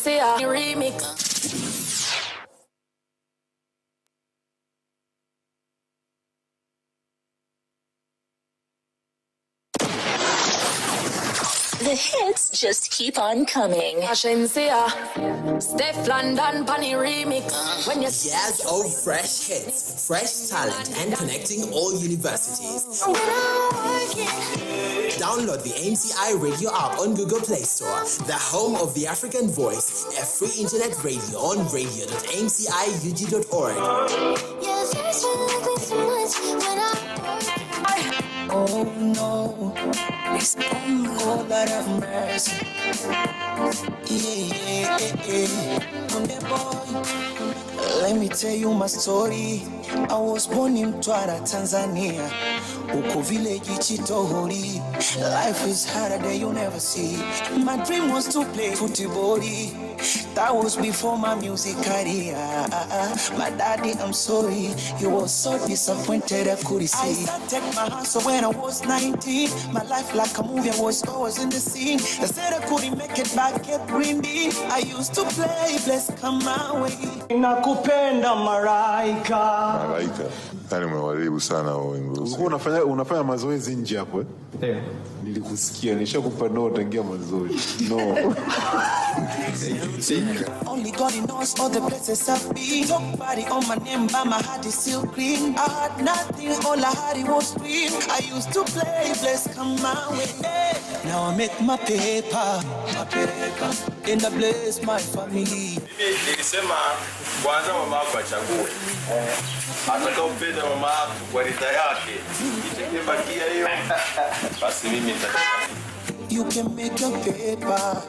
Shensia remix. The hits just keep on coming. Shensia, Steph London Bunny remix. When you Years of fresh hits, fresh talent, and connecting all universities. Download the MCI Radio app on Google Play Store, the home of the African Voice, a free internet radio on radio.mciug.org. Oh no, it's oh Lord have mercy. Yeah. Boy, let me tell you my story. I was born in Mtwara, Tanzania. Uko village Chitohori. Life is harder than you never see. My dream was to play football. That was before my music career. My daddy, I'm sorry. He was so disappointed I couldn't see. I started my hustle when I was 19. My life like a movie, I was always in the scene. They said I couldn't make it back, kept grinding. I used to play, bless come my way. Nakupenda Maraika. Maraika. Yaani umewaribu sana wao wimbo. Unafanya mazoezi nje hapo eh? Nilikusikia, nishakupa no tangia mazoezi. No. Only God knows all the places I've been. Nobody on my name, but my heart is still clean. I had nothing, all I had was dream. I used to play, bless come my way. Now I make my paper, and I bless my family. Nilisema kwanza mama yako achague. Atakaopenda mama yako kwa ridha yake. Itakebakia hiyo. Basi mimi nitachukua. You can make your paper,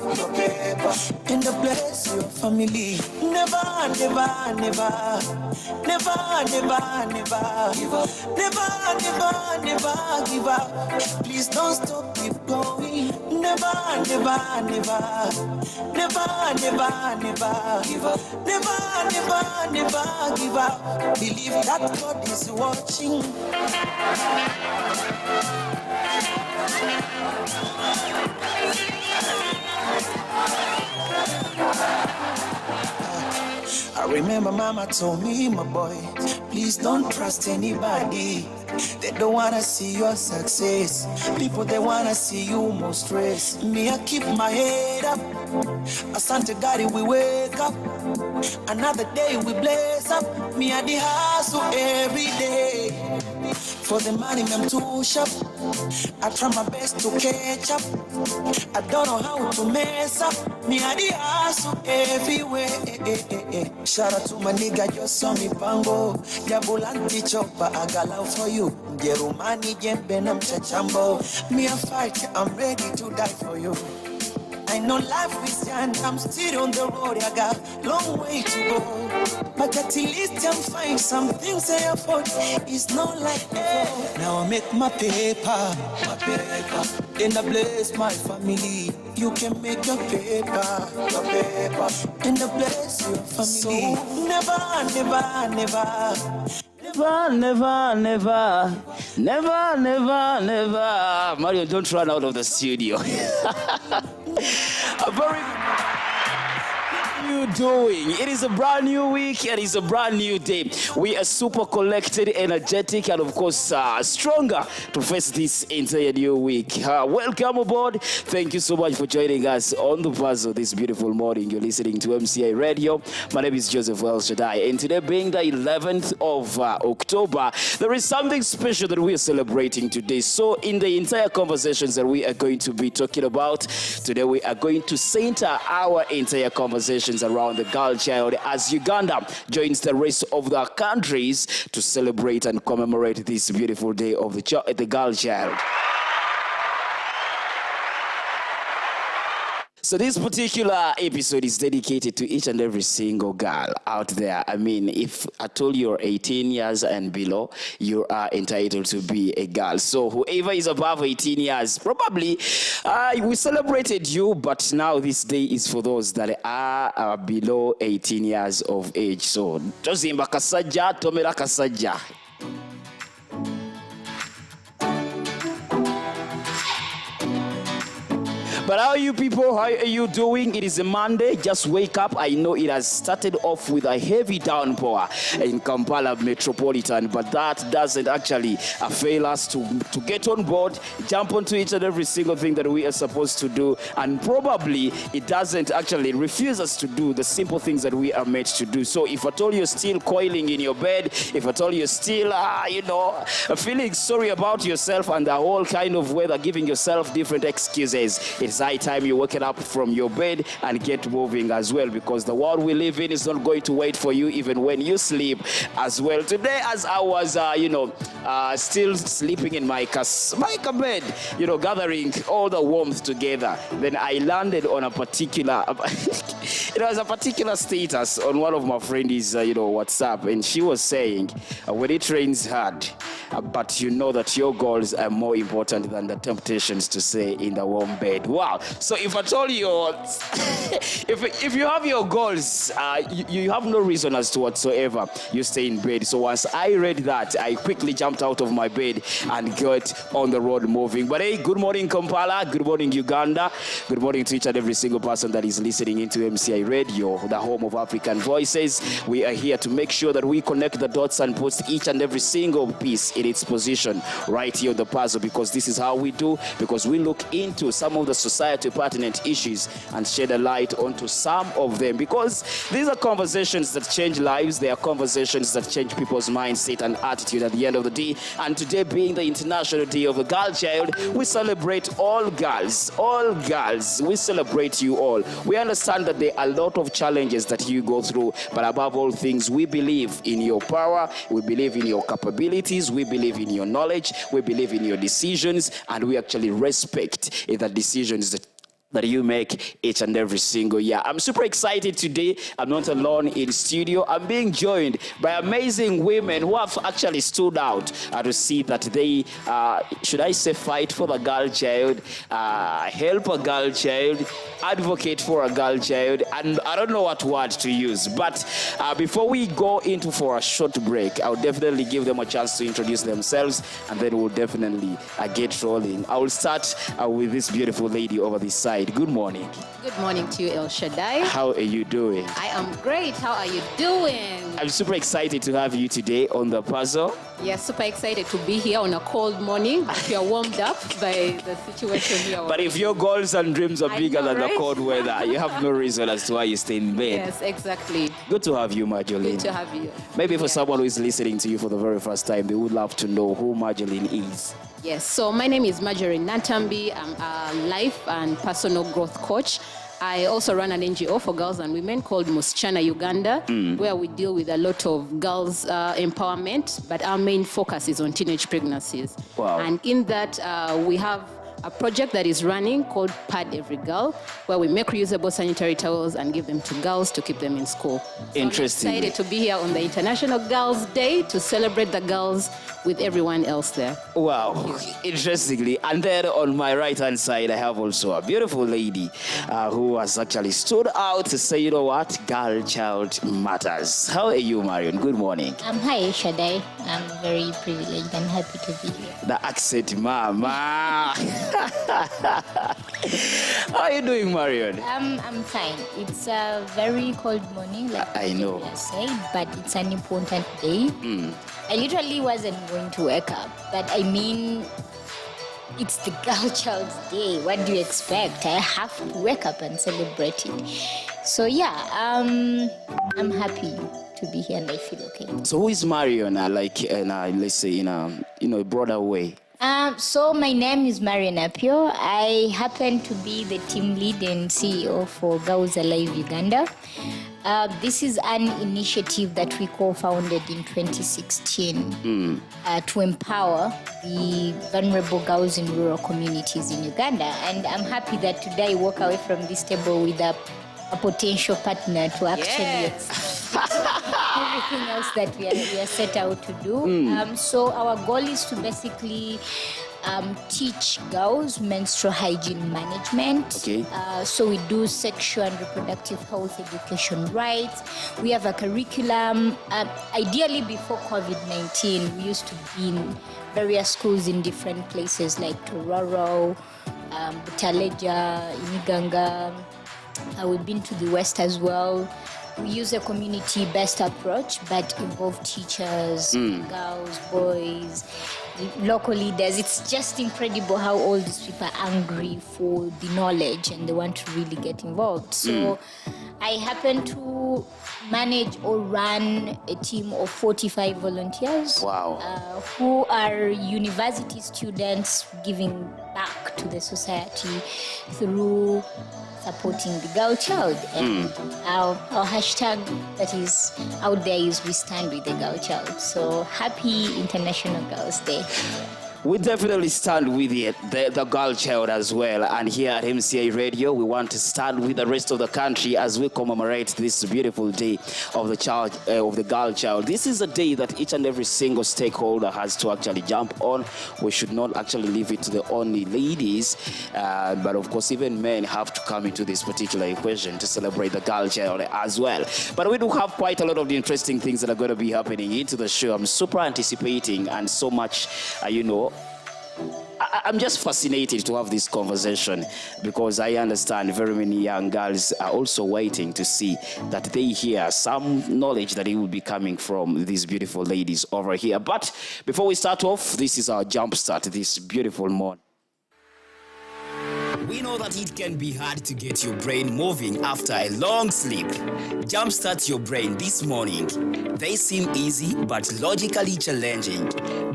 and I bless your family. Never, never, never, never, never, never give up. Never, never, never give up. Please don't stop, keep going. Never, never, never, never, never, never give up. Never, never, never give up. Believe that God is watching. I remember mama told me, my boy, please don't trust anybody. They don't wanna see your success. People, they wanna see you more stress. Me, I keep my head up. Asante God, we wake up. Another day we blaze up. Me, I the hustle every day. For the money, I'm too sharp. I try my best to catch up. I don't know how to mess up. Me, I the hustle everywhere. Shout out to my nigga, just saw me pango. Jabulanti chopper, I got love for you. Jerumani jembe na mchachambo. Me a fight, I'm ready to die for you. I know life is young, I'm still on the road. I got long way to go, but at least I'm fine. Some things I afford, it's not like before. Now I make my paper, and I bless my family. You can make your paper, and I bless your family. So never, never, never. Never, never, never, never, never. Mario, don't run out of the studio. A very you doing? It is a brand new week and it's a brand new day. We are super collected, energetic, and of course stronger to face this entire new week. Welcome aboard. Thank you so much for joining us on the puzzle this beautiful morning. You're listening to MCI Radio. My name is Joseph Shaddai, and today being the 11th of October, there is something special that we are celebrating today. So in the entire conversations that we are going to be talking about today, we are going to center our entire conversations around the girl child as Uganda joins the rest of the countries to celebrate and commemorate this beautiful day of the girl child. So this particular episode is dedicated to each and every single girl out there. I mean, if at all you're 18 years and below, you are entitled to be a girl. So whoever is above 18 years, probably we celebrated you, but now this day is for those that are below 18 years of age. So tozimba kasajja, tomera kasajja. But how are you people? How are you doing? It is a Monday. Just wake up. I know it has started off with a heavy downpour in Kampala metropolitan, but that doesn't actually fail us to get on board, jump onto each and every single thing that we are supposed to do, and probably it doesn't actually refuse us to do the simple things that we are meant to do. So if at all you're still coiling in your bed, if at all you're still, feeling sorry about yourself and the whole kind of weather, giving yourself different excuses, it's high time you wake up from your bed and get moving as well, because the world we live in is not going to wait for you even when you sleep as well. Today, as I was, still sleeping in my bed, gathering all the warmth together, then I landed on a particular, it was a particular status on one of my friends' WhatsApp, and she was saying, when it rains hard, but you know that your goals are more important than the temptations to stay in the warm bed. Wow. So if I told you, if you have your goals, you have no reason as to whatsoever you stay in bed. So once I read that, I quickly jumped out of my bed and got on the road moving. But hey, good morning Kampala, good morning Uganda, good morning to each and every single person that is listening into MCI Radio, the home of African voices. We are here to make sure that we connect the dots and put each and every single piece in its position right here on the puzzle, because this is how we do, because we look into some of the society pertinent issues and shed a light onto some of them, because these are conversations that change lives. They are conversations that change people's mindset and attitude at the end of the day. And today being the International Day of the Girl Child, we celebrate all girls, we celebrate you all. We understand that there are a lot of challenges that you go through, but above all things, we believe in your power, we believe in your capabilities, we believe in your knowledge, we believe in your decisions, and we actually respect the decisions that you make each and every single year. I'm super excited today. I'm not alone in studio. I'm being joined by amazing women who have actually stood out to see that they, should I say, fight for the girl child, help a girl child, advocate for a girl child, and I don't know what word to use. But before we go into for a short break, I'll definitely give them a chance to introduce themselves, and then we'll definitely get rolling. I will start with this beautiful lady over this side. Good morning. Good morning to you, El Shaddai. How are you doing? I am great. How are you doing? I'm super excited to have you today on the puzzle. Yes, super excited to be here on a cold morning. If you're warmed up by the situation here. But if your goals and dreams are bigger than the cold weather, you have no reason as to why you stay in bed. Yes, exactly. Good to have you, Marjolaine. Good to have you. Maybe for someone who is listening to you for the very first time, they would love to know who Marjolaine is. Yes, so my name is Marjorie Natambi. I'm a life and personal growth coach. I also run an NGO for girls and women called Musichana Uganda, where we deal with a lot of girls' empowerment, but our main focus is on teenage pregnancies. Wow. And in that, we have a project that is running called Pad Every Girl, where we make reusable sanitary towels and give them to girls to keep them in school. So interesting. I'm excited to be here on the International Girls' Day to celebrate the girls with everyone else there. Wow, interestingly. And then on my right-hand side, I have also a beautiful lady who has actually stood out to say, you know what, girl child matters. How are you, Marion? Good morning. Hi, Shaddai. I'm very privileged and happy to be here. The accent, mama. How are you doing, Marion? I'm fine. It's a very cold morning, like I know. I said, but it's an important day. I literally wasn't going to wake up, but I mean, it's the girl child's day. What do you expect? I have to wake up and celebrate it. So yeah, I'm happy to be here and I feel okay. So who is Marion? Let's say in a broader way. So my name is Marion Apio. I happen to be the team lead and CEO for Girls Alive Uganda. This is an initiative that we co-founded in 2016 to empower the vulnerable girls in rural communities in Uganda. And I'm happy that today I walk away from this table with a potential partner to actually everything else that we are set out to do. So our goal is to basically teach girls menstrual hygiene management. Okay. So we do sexual and reproductive health education rights. We have a curriculum. Ideally, before COVID-19, we used to be in various schools in different places like Tororo, Butaleja, Iniganga. We've been to the West as well. We use a community-based approach, but involve teachers, girls, boys, local leaders. It's just incredible how all these people are hungry for the knowledge and they want to really get involved. So I happen to manage or run a team of 45 volunteers. Wow. Who are university students giving back to the society through supporting the girl child. And our hashtag that is out there is We Stand With the Girl Child. So happy International Girls Day. We definitely stand with the girl child as well. And here at MCA Radio, we want to stand with the rest of the country as we commemorate this beautiful day of the child, of the girl child. This is a day that each and every single stakeholder has to actually jump on. We should not actually leave it to the only ladies, but of course, even men have to come into this particular equation to celebrate the girl child as well. But we do have quite a lot of the interesting things that are going to be happening into the show. I'm super anticipating and so much, I'm just fascinated to have this conversation because I understand very many young girls are also waiting to see that they hear some knowledge that it will be coming from these beautiful ladies over here. But before we start off, this is our jump start this beautiful morning. We know that it can be hard to get your brain moving after a long sleep. Jumpstart your brain this morning. They seem easy but logically challenging.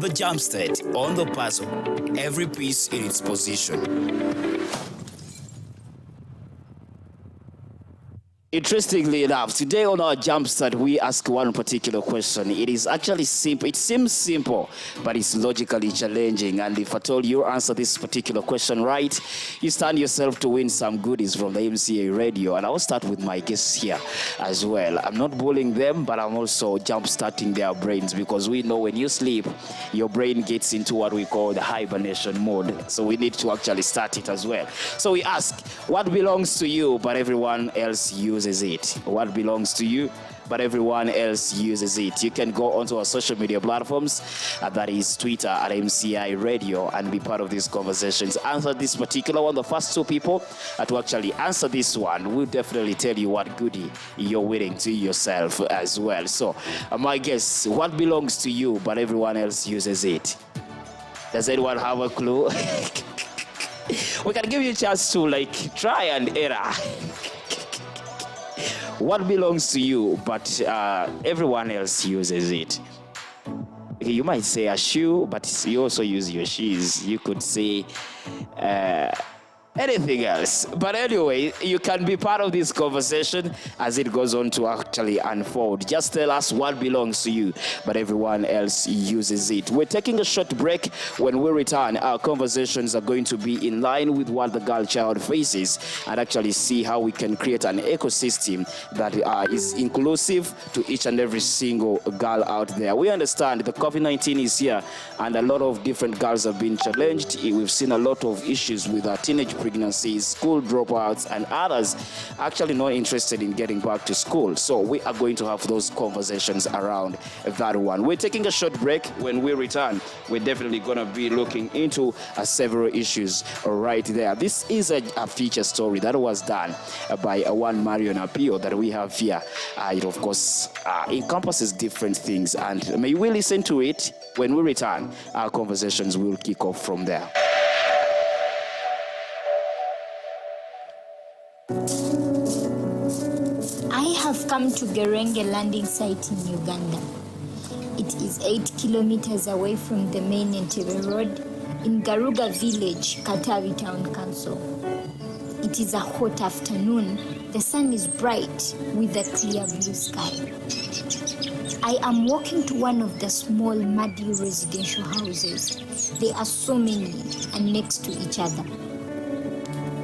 The Jumpstart on the puzzle. Every piece in its position. Interestingly enough, today on our Jumpstart, we ask one particular question. It is actually simple. It seems simple, but it's logically challenging. And if at all you answer this particular question right, you stand yourself to win some goodies from the MCA Radio. And I'll start with my guests here as well. I'm not bullying them, but I'm also jumpstarting their brains because we know when you sleep, your brain gets into what we call the hibernation mode. So we need to actually start it as well. So we ask, what belongs to you, but everyone else uses it? What belongs to you but everyone else uses it? You can go onto our social media platforms, that is Twitter at MCI Radio, and be part of these conversations. Answer this particular one. The first two people to actually answer this one will definitely tell you what goodie you're winning to yourself as well. So my guess, what belongs to you but everyone else uses it? Does anyone have a clue? We can give you a chance to try and error. What belongs to you, but everyone else uses it? Okay, you might say a shoe, but you also use your shoes. You could say anything else. But anyway, you can be part of this conversation as it goes on to actually unfold. Just tell us what belongs to you, but everyone else uses it. We're taking a short break. When we return, our conversations are going to be in line with what the girl child faces and actually see how we can create an ecosystem that is inclusive to each and every single girl out there. We understand the COVID-19 is here and a lot of different girls have been challenged. We've seen a lot of issues with our teenage pregnancies, school dropouts, and others actually not interested in getting back to school. So we are going to have those conversations around that one. We're taking a short break. When we return, we're definitely going to be looking into several issues right there. This is a feature story that was done by one Marion Apio that we have here. It, of course, encompasses different things, and may we listen to it. When we return, our conversations will kick off from there. I have come to Gerenge landing site in Uganda. It is 8 kilometers away from the main Entebbe Road in Garuga Village, Katavi Town Council. It is a hot afternoon. The sun is bright with a clear blue sky. I am walking to one of the small muddy residential houses. There are so many and next to each other.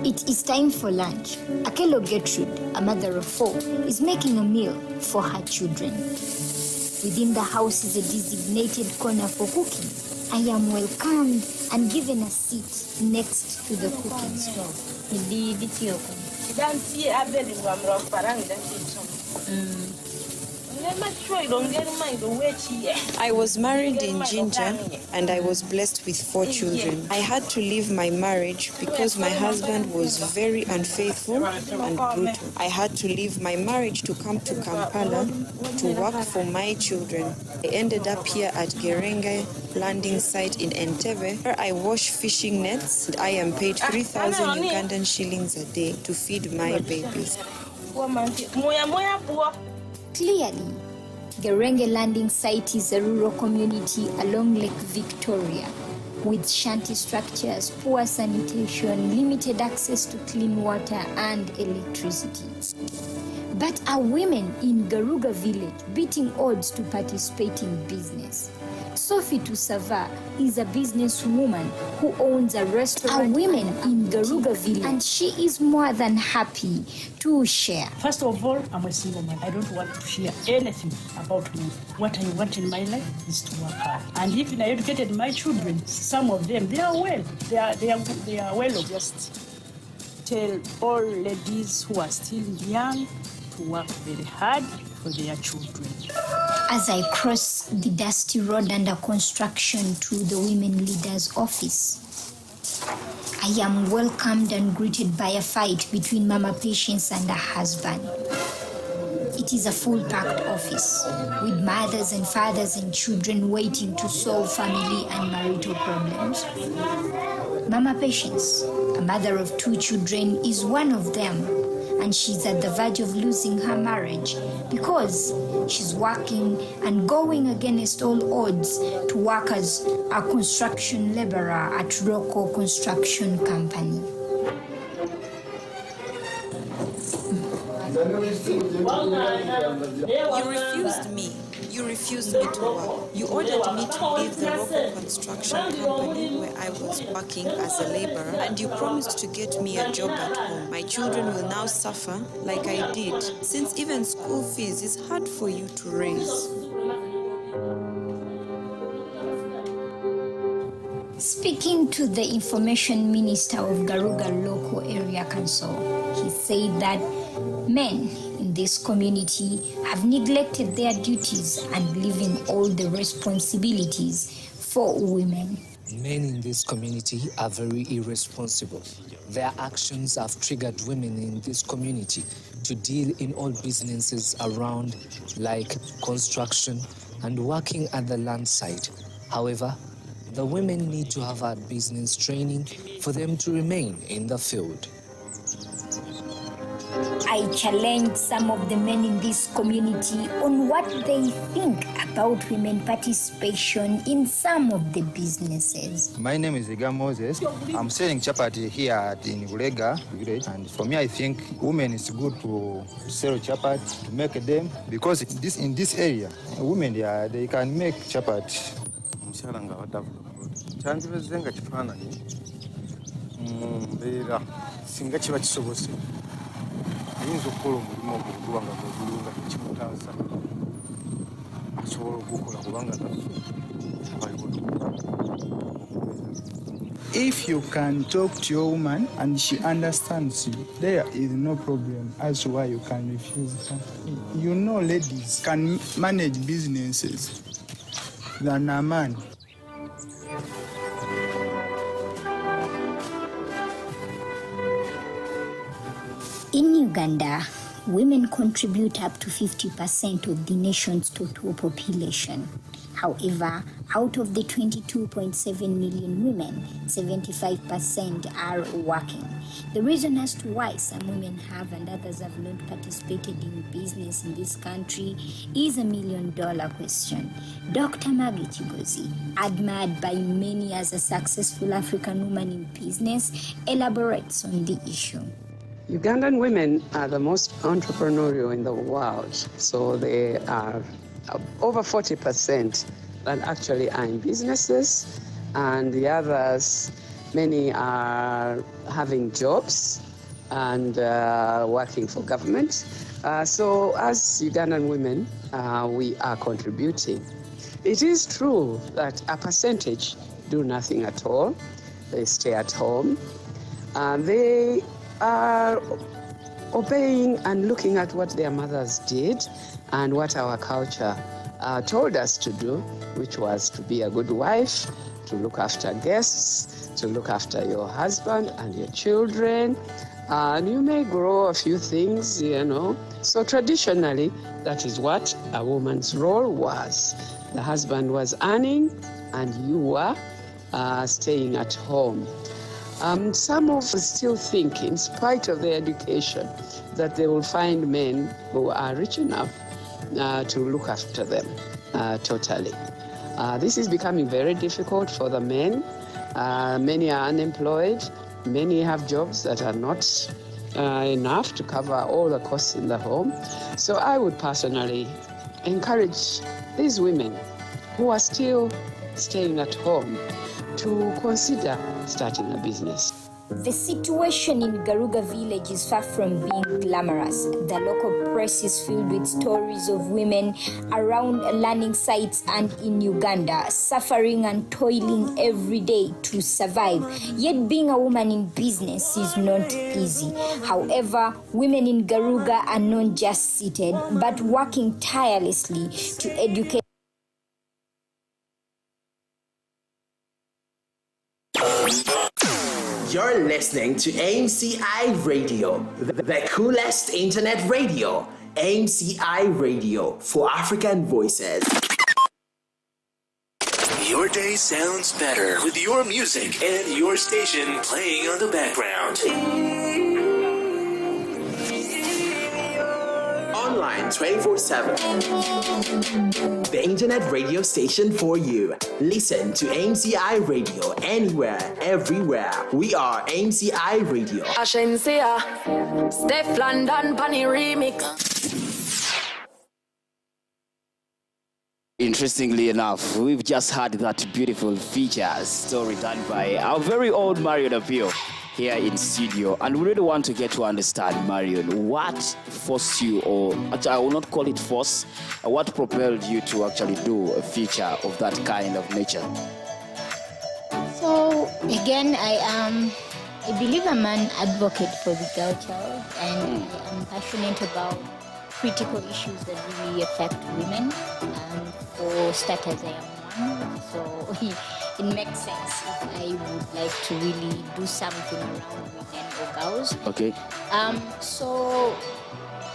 It is time for lunch. Akelo Gertrude, a mother of 4, is making a meal for her children. Within the house is a designated corner for cooking. I am welcomed and given a seat next to the cooking stove. I was married in Ginger and I was blessed with 4 children. I had to leave my marriage because my husband was very unfaithful and brutal. I had to leave my marriage to come to Kampala to work for my children. I ended up here at Gerenge landing site in Entebbe, where I wash fishing nets and I am paid 3,000 Ugandan shillings a day to feed my babies. Clearly, Gerenge landing site is a rural community along Lake Victoria with shanty structures, poor sanitation, limited access to clean water and electricity. But are women in Garuga village beating odds to participate in business? Sophie Tusava is a businesswoman who owns a restaurant. Are women in Garuga village, and she is more than happy to share. First of all, I'm a single man. I don't want to share anything about me. What I want in my life is to work hard. And even I educated my children, some of them, they are well. They are well off. Just tell all ladies who are still young to work very hard for their children. As I cross the dusty road under construction to the women leaders' office, I am welcomed and greeted by a fight between Mama Patience and her husband. It is a full-packed office with mothers and fathers and children waiting to solve family and marital problems. Mama Patience, a mother of 2 children, is one of them, and she's at the verge of losing her marriage because she's working and going against all odds to work as a construction laborer at Rocco Construction Company. You refused me to work. You ordered me to leave the Rocco Construction Company where I was working as a laborer, and you promised to get me a job at home. My children will now suffer like I did, since even school fees is hard for you to raise. Speaking to the Information Minister of Garuga Local Area Council, he said that men in this community have neglected their duties and leaving all the responsibilities for women. Men in this community are very irresponsible. Their actions have triggered women in this community to deal in all businesses around, like construction and working at the land site. However, the women need to have had business training for them to remain in the field. I challenged some of the men in this community on what they think about women participation in some of the businesses. My name is Iga Moses. I'm selling chapati here in Ulega village, and for me I think women is good to sell chapati, to make them, because in this area women they can make chapati. If you can talk to your woman and she understands you, there is no problem as to why you can refuse her. You know, ladies can manage businesses than a man. In Uganda, women contribute up to 50% of the nation's total population. However, out of the 22.7 million women, 75% are working. The reason as to why some women have and others have not participated in business in this country is $1 million question. Dr. Maggie Chigozi, admired by many as a successful African woman in business, elaborates on the issue. Ugandan women are the most entrepreneurial in the world, so they are over 40% that actually are in businesses, and the others, many are having jobs and working for government. So as Ugandan women, we are contributing. It is true that a percentage do nothing at all. They stay at home. They are obeying and looking at what their mothers did and what our culture told us to do, which was to be a good wife, to look after guests, to look after your husband and your children. And you may grow a few things, you know. So traditionally, that is what a woman's role was. The husband was earning and you were staying at home. Some of us still think, in spite of their education, that they will find men who are rich enough to look after them totally. This is becoming very difficult for the men. Many are unemployed. Many have jobs that are not enough to cover all the costs in the home. So I would personally encourage these women who are still staying at home to consider starting a business. The situation in Garuga village is far from being glamorous. The local press is filled with stories of women around learning sites and in Uganda, suffering and toiling every day to survive. Yet being a woman in business is not easy. However, women in Garuga are not just seated, but working tirelessly to educate. You're listening to AMCI Radio, the coolest internet radio. AMCI Radio for African voices. Your day sounds better with your music and your station playing on the background. Online 24/7. The internet radio station for you. Listen to AMCI Radio anywhere, everywhere. We are AMCI Radio. Ashensia, Steph London, Bunny Remix. Interestingly enough, we've just had that beautiful feature story done by our very own Marion Appeal here in studio, and we really want to get to understand, Marion, what forced you, or I will not call it force, what propelled you to actually do a feature of that kind of nature? So again, I believe I'm an advocate for the girl child, and I am passionate about critical issues that really affect women. For starters, I am one, so it makes sense if I would like to really do something around women or girls. Okay. So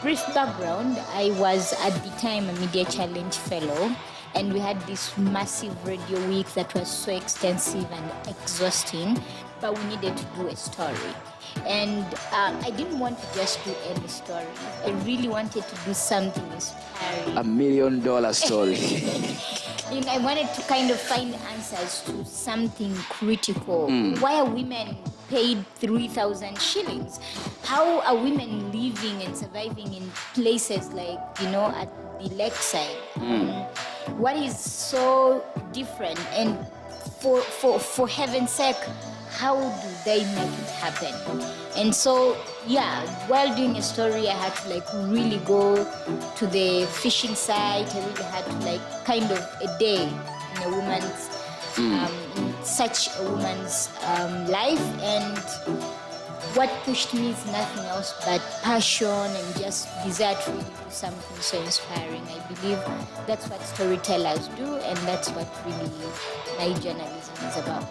brief background, I was at the time a Media Challenge Fellow, and we had this massive radio week that was so extensive and exhausting, but we needed to do a story. And I didn't want to just do any story. I really wanted to do something inspiring. $1 million story. I wanted to kind of find answers to something critical. Why are women paid 3,000 shillings? How are women living and surviving in places like, at the lakeside? What is so different? And for heaven's sake, how do they make it happen? And so, while doing a story, I had to really go to the fishing site. I really had to kind of a day in a woman's, in such a woman's life. And what pushed me is nothing else but passion and just desire to really do something so inspiring. I believe that's what storytellers do, and that's what really my journalism is about.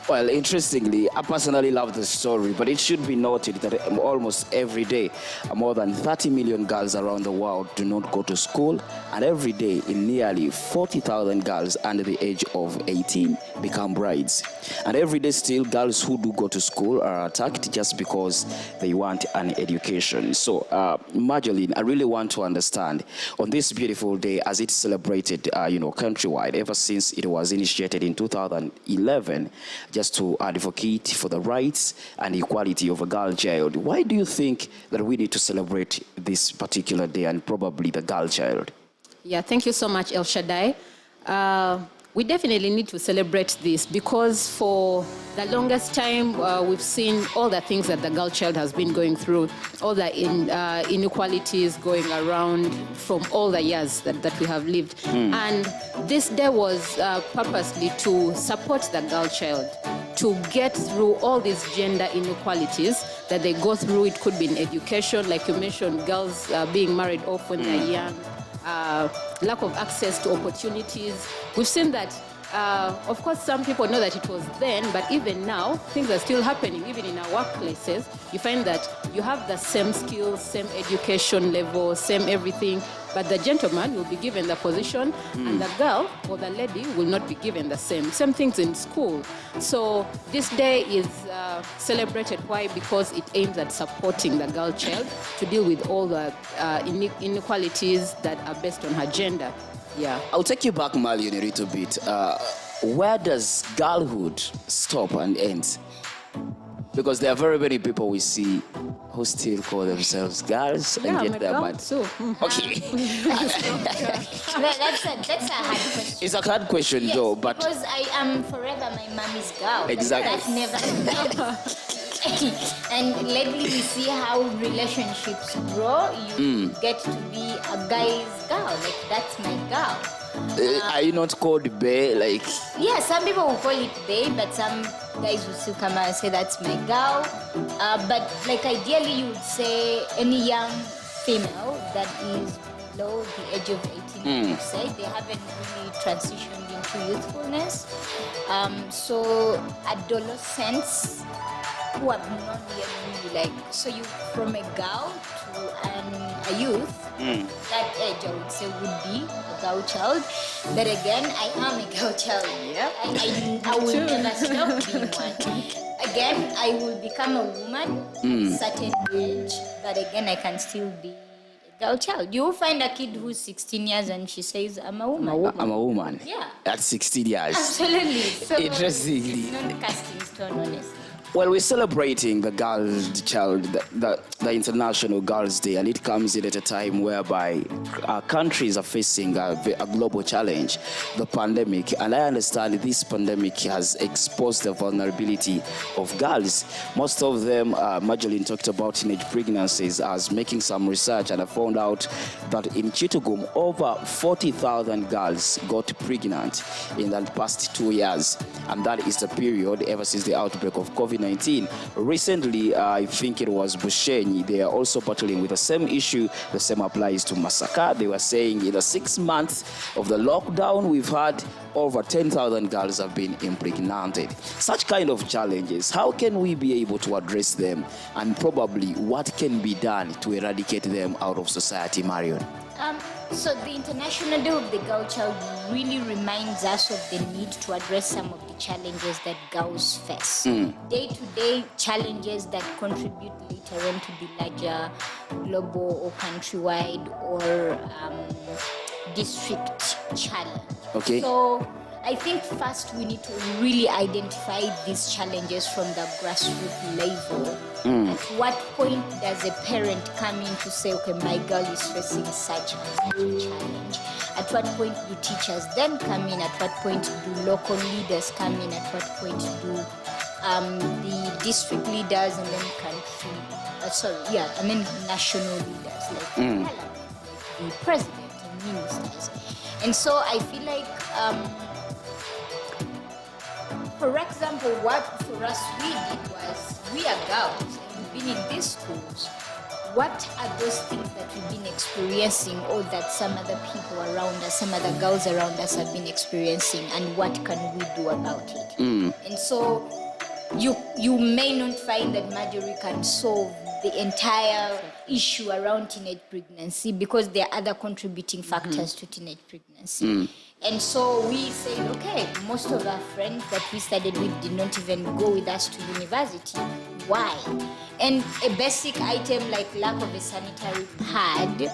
Well, interestingly, I personally love the story, but it should be noted that almost every day, more than 30 million girls around the world do not go to school, and every day, nearly 40,000 girls under the age of 18 become brides. And every day still, girls who do go to school are attacked just because they want an education. So, Marjolaine, I really want to understand, on this beautiful day, as it's celebrated, countrywide, ever since it was initiated in 2011, just to advocate for the rights and equality of a girl child. Why do you think that we need to celebrate this particular day and probably the girl child? Yeah, thank you so much, El Shaddai. We definitely need to celebrate this because for the longest time, we've seen all the things that the girl child has been going through, all the inequalities going around from all the years that we have lived. And this day was purposely to support the girl child, to get through all these gender inequalities that they go through. It could be in education, like you mentioned, girls being married off when they're young, lack of access to opportunities. We've seen that. Of course, some people know that it was then, but even now, things are still happening. Even in our workplaces, you find that you have the same skills, same education level, same everything, but the gentleman will be given the position, and the girl or the lady will not be given the same. Same things in school. So this day is celebrated. Why? Because it aims at supporting the girl child to deal with all the inequalities that are based on her gender. Yeah. I'll take you back, Marion, a little bit. Where does girlhood stop and end? Because there are very many people we see who still call themselves girls and yet they're mad. Okay. That's a hard question. It's a hard question, Yes, though, but because I am forever my mommy's girl. Exactly. That never. And lately we see how relationships grow. You get to be a guy's girl. Like, that's my girl. are you not called bae? Like, Yeah, some people will call it babe, but some guys will still come out and say that's my girl. But like ideally you would say any young female that is below the age of 18, you say, they haven't really transitioned into youthfulness. So adolescents who have not yet really like, so you from a girl to a youth, that age I would say would be a girl child. But again, I am a girl child. Yeah. I will never stop being one. Again, I will become a woman at a certain age, but again, I can still be a girl child. You will find a kid who's 16 years and she says, I'm a woman. I'm a woman. Yeah. At 16 years. Absolutely. So Interestingly. it's not casting stone, honestly. Well, we're celebrating the Girls' Child, the International Girls' Day, and it comes in at a time whereby our countries are facing a global challenge, the pandemic. And I understand this pandemic has exposed the vulnerability of girls. Most of them, Magdalene talked about teenage pregnancies. I was making some research and I found out that in Chittagong, over 40,000 girls got pregnant in the past 2 years. And that is the period ever since the outbreak of COVID-19. Recently, I think it was Bushenyi, they are also battling with the same issue. The same applies to Masaka. They were saying in the 6 months of the lockdown, we've had over 10,000 girls have been impregnated. Such kind of challenges, how can we be able to address them? And probably what can be done to eradicate them out of society, Marion? So the International Day of the Girl Child really reminds us of the need to address some of the challenges that girls face. Day-to-day challenges that contribute later on to the larger global or countrywide or district challenge. Okay. So I think first we need to really identify these challenges from the grassroots level. At what point does a parent come in to say, okay, my girl is facing such a challenge? At what point do teachers then come in? At what point do local leaders come in? At what point do the district leaders and then country, and then national leaders like the parliament, like the president and ministers. And so I feel like for example, what for us we did was, we are girls, and we've been in these schools. What are those things that we've been experiencing or that some other people around us, some other girls around us have been experiencing, and what can we do about it? And so you may not find that Marjorie can solve the entire issue around teenage pregnancy because there are other contributing factors to teenage pregnancy. And so we said, okay, most of our friends that we studied with did not even go with us to university. Why? And a basic item like lack of a sanitary pad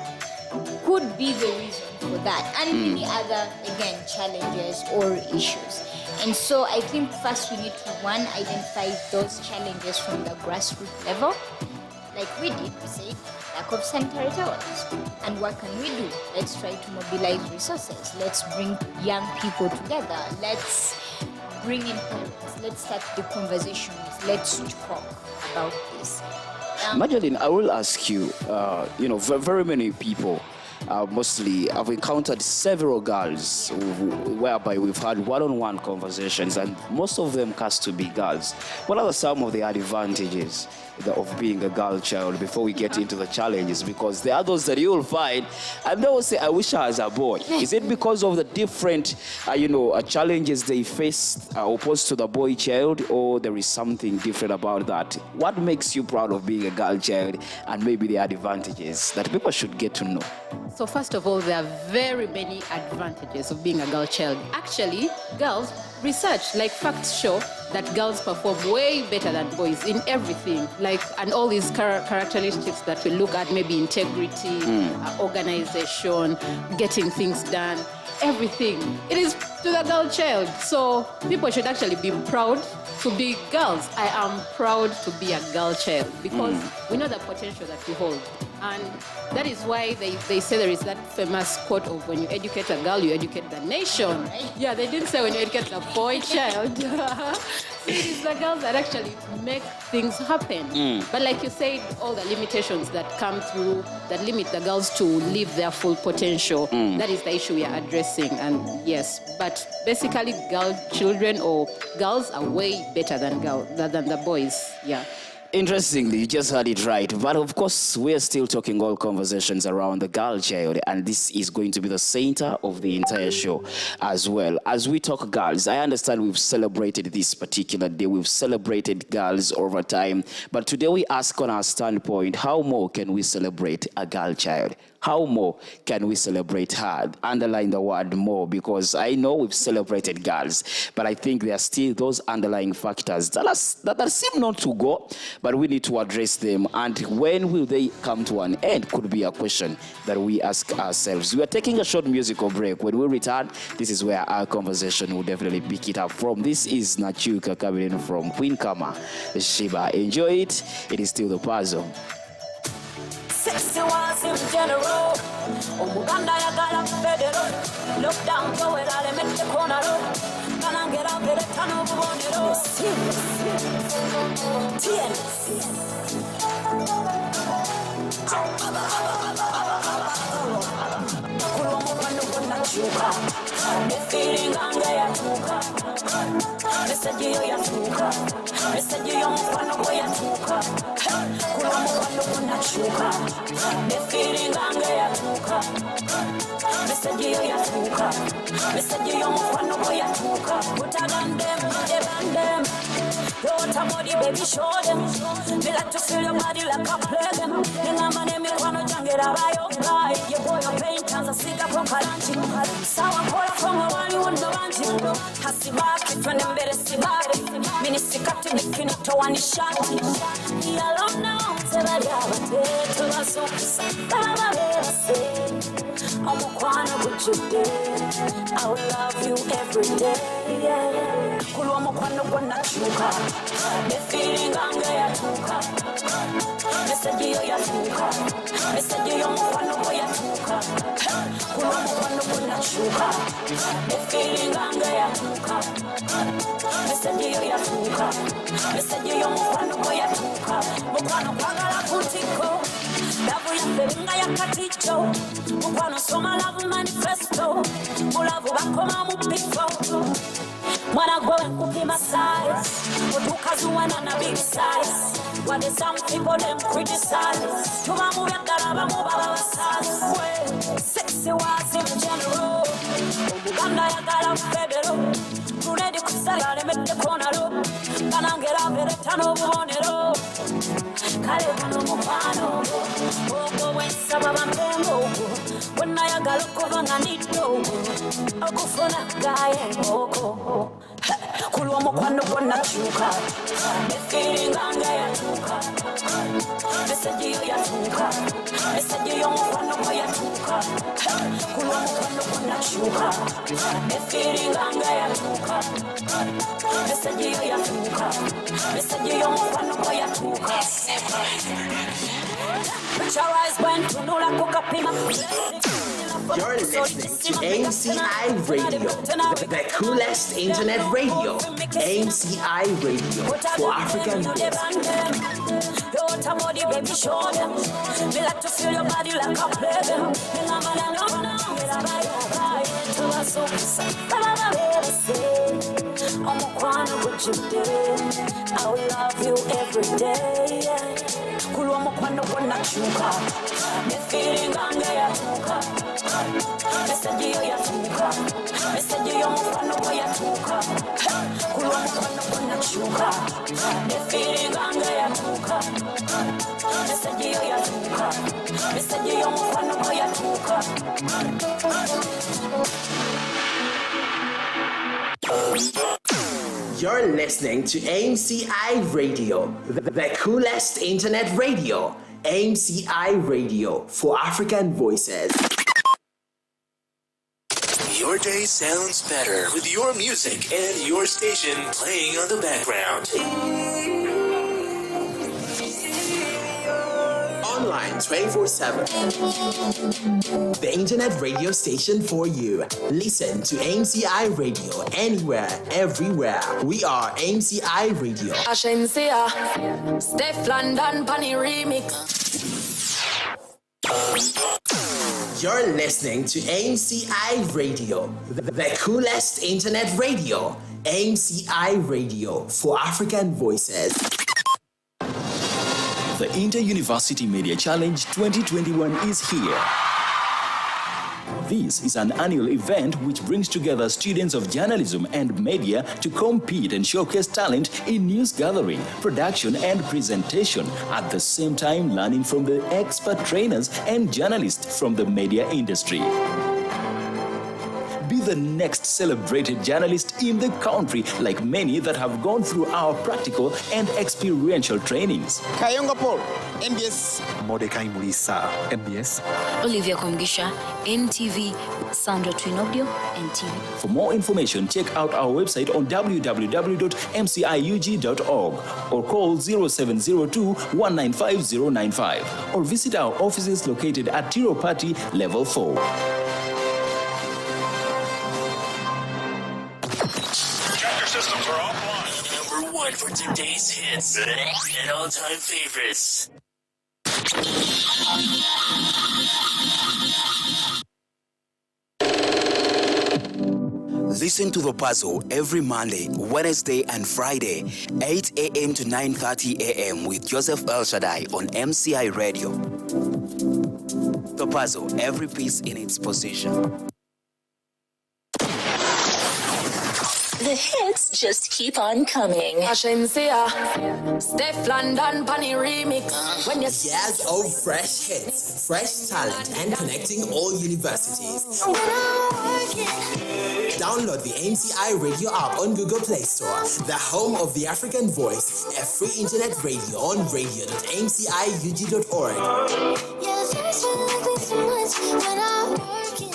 could be the reason for that. And many other, again, challenges or issues. And so I think first we need to, one, identify those challenges from the grassroots level. Like we did, we said, lack of sanitary towels. And what can we do? Let's try to mobilize resources. Let's bring young people together. Let's bring in parents. Let's start the conversations. Let's talk about this. Magdalene, I will ask you, very many people mostly I've encountered several girls whereby we've had one-on-one conversations, and most of them cast to be girls. What are some of the advantages of being a girl child before we get into the challenges? Because there are those that you will find and they will say, I wish I was a boy. Is it because of the different challenges they face opposed to the boy child, or there is something different about that? What makes you proud of being a girl child, and maybe the advantages that people should get to know? So first of all, there are very many advantages of being a girl child. Actually, girls, research, like facts show that girls perform way better than boys in everything, and all these characteristics that we look at, maybe integrity, organization, getting things done, everything. It is to the girl child. So people should actually be proud to be girls. I am proud to be a girl child because we know the potential that we hold. And that is why they say there is that famous quote of, when you educate a girl, you educate the nation. Yeah, they didn't say when you educate a boy child. It is the girls that actually make things happen. But like you said, all the limitations that come through that limit the girls to live their full potential, that is the issue we are addressing. And yes, but basically children or girls are way better than the boys. Yeah. Interestingly, you just heard it right. But of course, we're still talking all conversations around the girl child, and this is going to be the center of the entire show as well. As we talk girls, I understand we've celebrated this particular day. We've celebrated girls over time. But today we ask on our standpoint, how more can we celebrate a girl child? How more can we celebrate her? Underline the word more, because I know we've celebrated girls, but I think there are still those underlying factors that seem not to go, but we need to address them. And when will they come to an end could be a question that we ask ourselves. We are taking a short musical break. When we return, this is where our conversation will definitely pick it up from. This is Nachuka coming in from Queen Kama, Shiba. Enjoy it. It is still the puzzle. 60 was in general. Omuganda yagala federal. Look down to it, I'll make the corner. Gonna get up at a ton of bonero. Feeling anger yatuka. Message you yatuka. Message you mfano kwa yatuka. Kula mfano kuna chuka. Feeling anger yatuka. Message you yatuka. Message you mfano kwa yatuka. Utagandem, debandem. Don't body baby show them. Me like to feel your body like a play them. Nina mane mi kwano jangera bayo guy. Your boy your pain cancer sika from Kalanchi. Sawa kola from a wali wonder banchi. Hasibaki from the better sibaki. Minisikati nifinito wanishaki. Yalom now tebali abate to the source. Baba beba say. Omukwana buchude. I will love you every day. Kulwa mokwano kwana chuka. The feeling anger yatuka. Message you yatuka. Message you mokwano kwa yatuka. Kulwa mokwano kwana chuka. The feeling anger yatuka. Message you yatuka. Message you mokwano kwa yatuka. Mokwano kwa gala kutiko. Lavu ya felinga ya katicho. Mokwano soma lavu manifesto. Mulavu bakoma mupifo. Mwana go and cookie my size. But who cares when I'm a big size? What is some people them criticize? To my movie, Garaba Mobile size. 60 was in general. Uganda, Yagala, Federal. Ready to sell out and make the corner. Kanangera, Veretano, Bonero. Kalevano, Mopano. Ogo, when Sababa Memo. When I got a cover, I need to go for a guy and Ogo. Kulwa kwano kwana chuka. Feeling anger yatuka. Message you yatuka. Message you mfano kwa yatuka. Kulwa kwano kwana chuka. Feeling anger yatuka. Message you yatuka. Message you mfano kwa yatuka. Put your eyes went to Nula Kokapima. You're listening to AMCI Radio, the coolest internet radio. AMCI Radio for African Don't body baby show them. Me like to feel your body like a play them. sukisa baba babese omukwano gujjude I will love you every day kulwa omukwano gwonakyuka ne feeling nga yatuuka message yo yatuuka message y'omukwano gwe yatuuka kulwa omukwano gwonakyuka ne feeling nga yatuuka message yo yatuuka message y'omukwano gwe yatuuka. You're listening to AMCI Radio, the coolest internet radio. AMCI Radio for African voices. Your day sounds better with your music and your station playing on the background. Online 24/7. The internet radio station for you. Listen to AMCI Radio anywhere, everywhere. We are AMCI Radio. Ashensia, Steph London, Bunny Remix. You're listening to AMCI Radio, the coolest internet radio. AMCI Radio for African voices. The Inter-University Media Challenge 2021 is here. This is an annual event which brings together students of journalism and media to compete and showcase talent in news gathering, production, and presentation, at the same time learning from the expert trainers and journalists from the media industry. Be the next celebrated journalist in the country, like many that have gone through our practical and experiential trainings. Kayonga Paul, MBS. Mordecai Mulisa, MBS. Olivia Komgisha, NTV. Sandra Twinobio, NTV. For more information, check out our website on www.mciug.org or call 0702-195-095 or visit our offices located at Tiropati Level 4. Systems are offline. Number one for today's hits and all-time favorites. Listen to The Puzzle every Monday, Wednesday, and Friday, 8 a.m. to 9:30 a.m. with Joseph El Shaddai on MCI Radio. The Puzzle, every piece in its position. The hits just keep on coming. Ashensia, Steph London, Bunny Remix. When you Years of fresh hits, fresh talent, and connecting all universities. Download the AMCI Radio app on Google Play Store, the home of the African Voice, a free internet radio on radio.amciug.org. Yes, you like me so much when I'm working.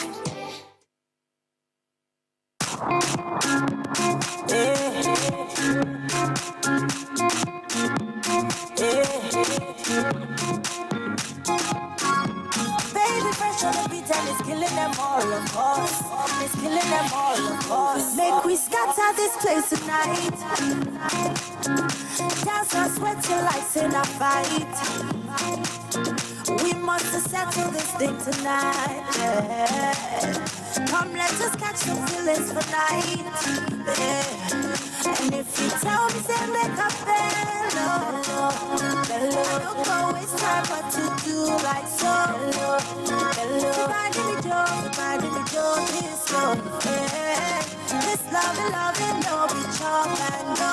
Baby, fresh on the beat and it's killing them all, of course. It's killing them all, of course. Make we scatter this place tonight. Dance and sweat till lights in a fight. We must settle this thing tonight. Yeah. Come, let us catch the feelings for night. Yeah. And if you tell me, say make a bello. I don't go waste time, but to do like so. Finding the joy, this love. Yeah. This love, no be chop and go.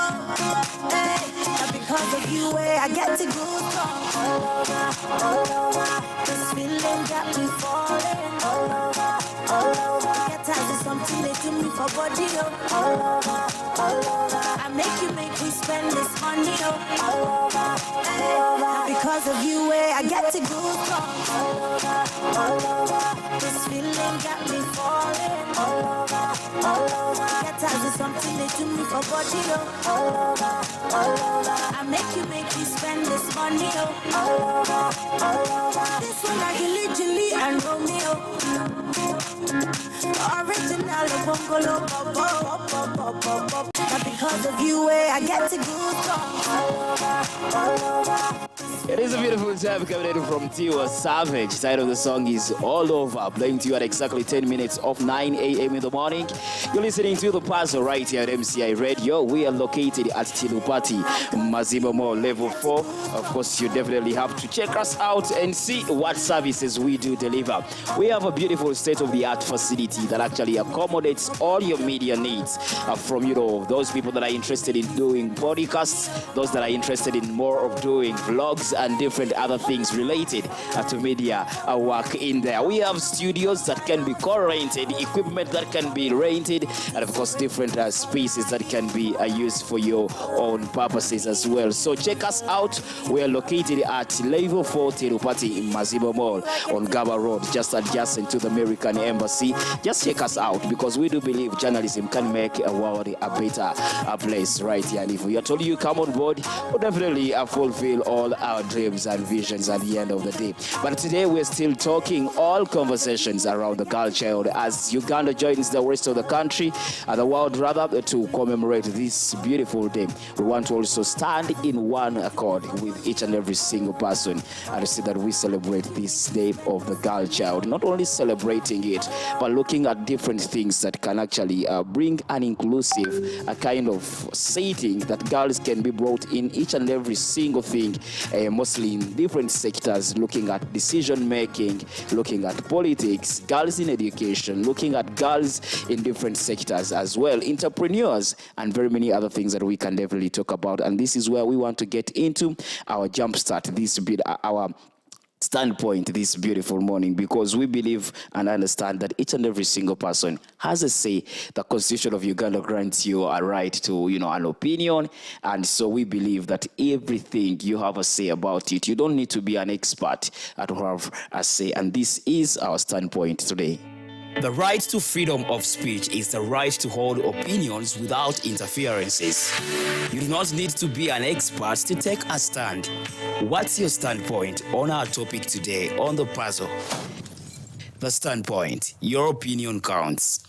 Hey, and because of you, I get to go all over. This feeling got me falling all over. Get tired of something they do me for body, all over. I make we spend this money, all over. Hey, because of you, I get to go all over. This feeling got me falling all over. Get tired of something they do me for body, all over. I make we spend this money, all over. This one like Gilly and Romeo. Original Bongolo, but because of you, I get to go all over. It is a beautiful time coming in from Tiwa Savage. The title of the song is All Over, playing to you at exactly 10 minutes of 9 a.m. in the morning. You're listening to The Puzzle right here at MCI Radio. We are located at Tilupati, Mazimba Mall, level 4. Of course, you definitely have to check us out and see what services we do deliver. We have a beautiful state-of-the-art facility that actually accommodates all your media needs, from, those people that are interested in doing podcasts, those that are interested in more of doing vlogs and different other things related to media work in there. We have studios that can be co-rented, equipment that can be rented, and of course different spaces that can be used for your own purposes as well. So check us out. We are located at level 4 Tirupati in Mazimba Mall on Gaba Road, just adjacent to the American Embassy. Just check us out, because we do believe journalism can make a world a better place right here. And if we are told you come on board, we'll definitely fulfill all our dreams and visions at the end of the day. But today we're still talking all conversations around the girl child as Uganda joins the rest of the country and the world rather to commemorate this beautiful day. We want to also stand in one accord with each and every single person and see that we celebrate this day of the girl child. Not only celebrating it, but looking at different things that can actually bring an inclusive kind of setting that girls can be brought in each and every single thing, mostly in different sectors, looking at decision making, looking at politics, girls in education, looking at girls in different sectors as well, entrepreneurs, and very many other things that we can definitely talk about. And this is where we want to get into our jumpstart, this bit, our standpoint this beautiful morning, because we believe and understand that each and every single person has a say. The Constitution of Uganda grants you a right to, an opinion, and so we believe that everything you have a say about it. You don't need to be an expert to have a say, and this is our standpoint today. The right to freedom of speech is the right to hold opinions without interferences. You do not need to be an expert to take a stand. What's your standpoint on our topic today on The Puzzle? The Standpoint. Your opinion counts.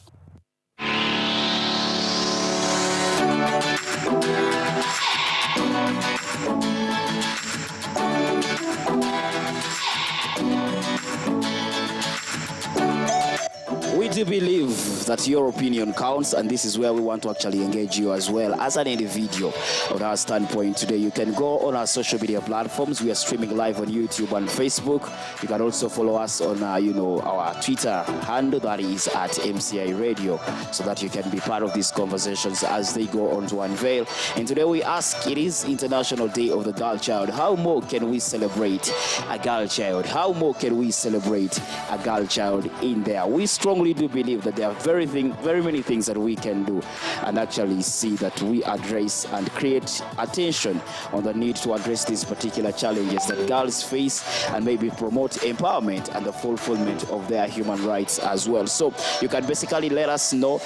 We do believe that your opinion counts, and this is where we want to actually engage you as well as an individual. On our standpoint today, you can go on our social media platforms. We are streaming live on YouTube and Facebook. You can also follow us on our Twitter handle, that is at MCI Radio, so that you can be part of these conversations as they go on to unveil. And today we ask, it is International Day of the Girl Child. How more can we celebrate a girl child? How more can we celebrate a girl child in there? We strongly do believe that there are very many things that we can do and actually see that we address and create attention on the need to address these particular challenges that girls face, and maybe promote empowerment and the fulfillment of their human rights as well. So you can basically let us know,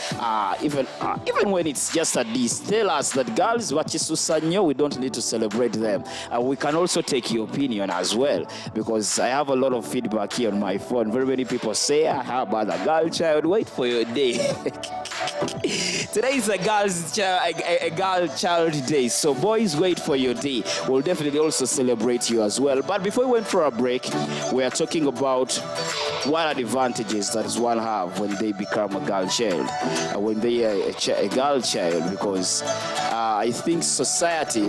even when it's just a diss, tell us that girls wachisusanyo, we don't need to celebrate them. We can also take your opinion as well, because I have a lot of feedback here on my phone. Very many people say, how about the girl child? Wait for your day. Today is a girl child day, so boys, wait for your day. We'll definitely also celebrate you as well. But before we went for a break, we are talking about what are the advantages that one have when they become a girl child, when they are a girl child, because I think society,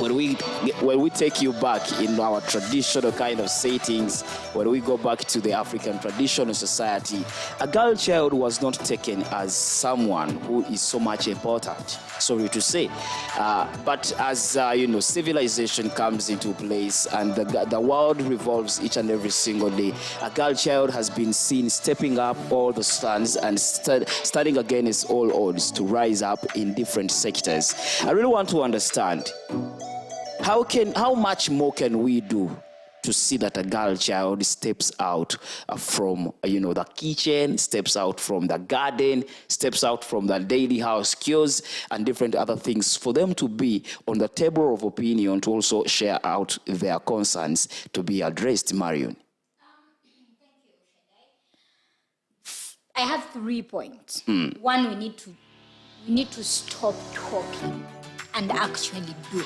when we take you back in our traditional kind of settings, when we go back to the African traditional society, a girl child was not taken as someone who is so much important, sorry to say. But as civilization comes into place and the world revolves each and every single day, a girl child has been seen stepping up all the stands and standing against all odds to rise up in different sectors. I really want to understand, how much more can we do to see that a girl child steps out from the kitchen, steps out from the garden, steps out from the daily house chores and different other things, for them to be on the table of opinion, to also share out their concerns to be addressed. Marion. I have 3 points. One, we need to stop talking and actually do.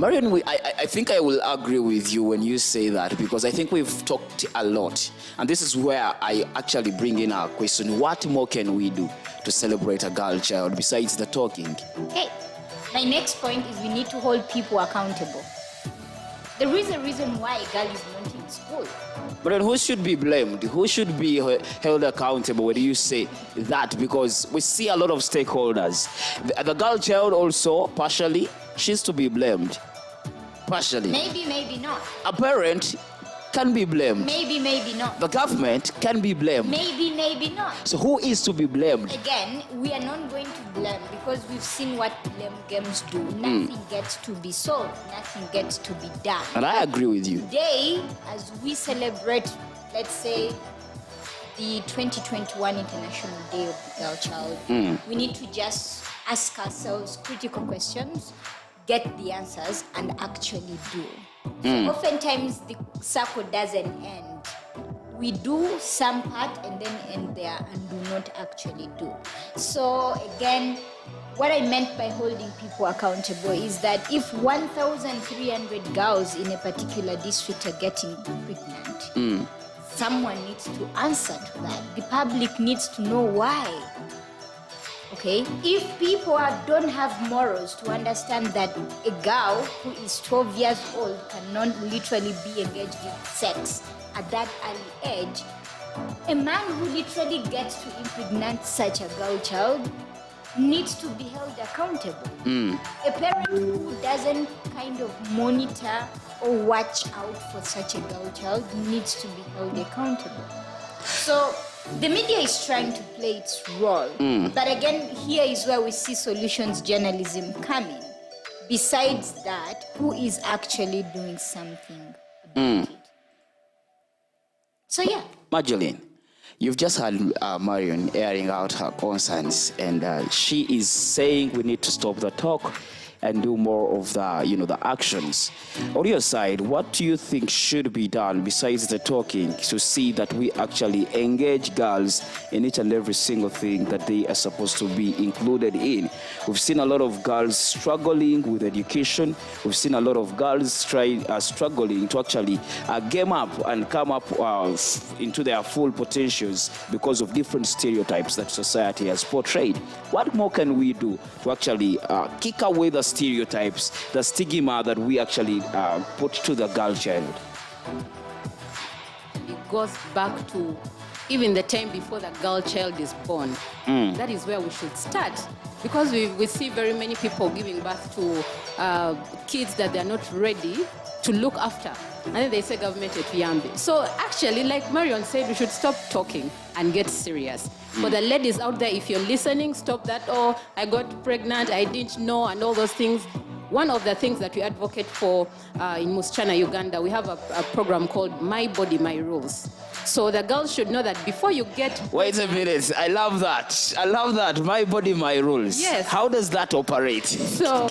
Marion, I think I will agree with you when you say that, because I think we've talked a lot. And this is where I actually bring in our question. What more can we do to celebrate a girl child besides the talking? Okay. My next point is we need to hold people accountable. There is a reason why a girl is not in school. But then who should be blamed? Who should be held accountable when you say that? Because we see a lot of stakeholders. The girl child also, partially, she's to be blamed. Partially. Maybe, maybe not. A parent can be blamed. Maybe, maybe not. The government can be blamed. Maybe, maybe not. So who is to be blamed? Again, we are not going to blame because we've seen what blame games do. Nothing gets to be solved. Nothing gets to be done. And I agree with you. Today, as we celebrate, let's say, the 2021 International Day of the Girl Child, we need to just ask ourselves critical questions, get the answers, and actually do. So oftentimes the circle doesn't end. We do some part and then end there and do not actually do. So again, what I meant by holding people accountable is that if 1,300 girls in a particular district are getting pregnant, someone needs to answer to that. The public needs to know why. Okay, if people don't have morals to understand that a girl who is 12 years old cannot literally be engaged in sex at that early age, a man who literally gets to impregnate such a girl child needs to be held accountable. A parent who doesn't kind of monitor or watch out for such a girl child needs to be held accountable. So the media is trying to play its role. But again, here is where we see solutions journalism coming. Besides that, who is actually doing something about it? So yeah. Magdalene, you've just had Marion airing out her concerns, and she is saying we need to stop the talk and do more of the, the actions. On your side, what do you think should be done besides the talking to see that we actually engage girls in each and every single thing that they are supposed to be included in? We've seen a lot of girls struggling with education. We've seen a lot of girls struggling to actually game up and come up into their full potentials because of different stereotypes that society has portrayed. What more can we do to actually kick away the stereotypes, the stigma that we actually put to the girl child? It goes back to even the time before the girl child is born. That is where we should start. Because we see very many people giving birth to kids that they're not ready to look after. And then they say government at Yambi. So actually, like Marion said, we should stop talking and get serious. For the ladies out there, if you're listening, stop that, oh, I got pregnant, I didn't know, and all those things. One of the things that we advocate for in Musichana, Uganda, we have a program called My Body, My Rules. So the girls should know that before you get... Wait a minute. I love that. I love that. My body, my rules. Yes. How does that operate? So,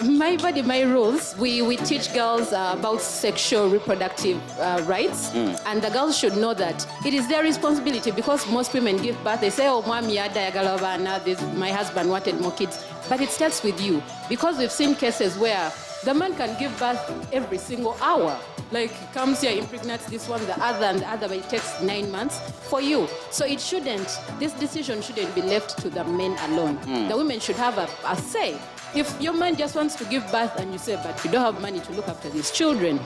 My Body, My Rules, we teach girls about sexual reproductive rights. And the girls should know that it is their responsibility, because most women give birth. They say, oh, mommy, my husband wanted more kids. But it starts with you. Because we've seen cases where the man can give birth every single hour. Like, comes here, impregnates this one, the other, and the other, but it takes 9 months for you. So it shouldn't, this decision shouldn't be left to the men alone. The women should have a say. If your man just wants to give birth and you say, but you don't have money to look after these children,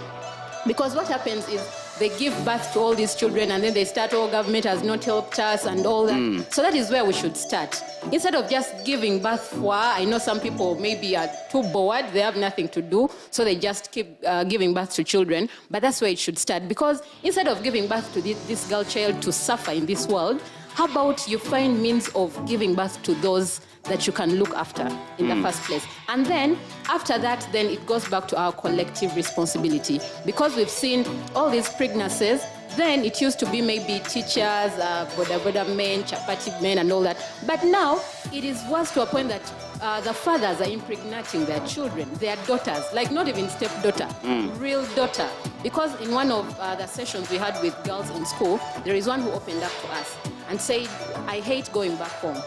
because what happens is they give birth to all these children and then they start, oh, government has not helped us and all that. So that is where we should start. Instead of just giving birth for, I know some people maybe are too bored, they have nothing to do, so they just keep giving birth to children. But that's where it should start, because instead of giving birth to this girl child to suffer in this world, how about you find means of giving birth to those that you can look after in the first place. And then after that, then it goes back to our collective responsibility. Because we've seen all these pregnancies, then it used to be maybe teachers, boda men, chapati men and all that. But now it is worse to a point that the fathers are impregnating their children, their daughters, like not even stepdaughter, real daughter. Because in one of the sessions we had with girls in school, there is one who opened up to us and said, I hate going back home.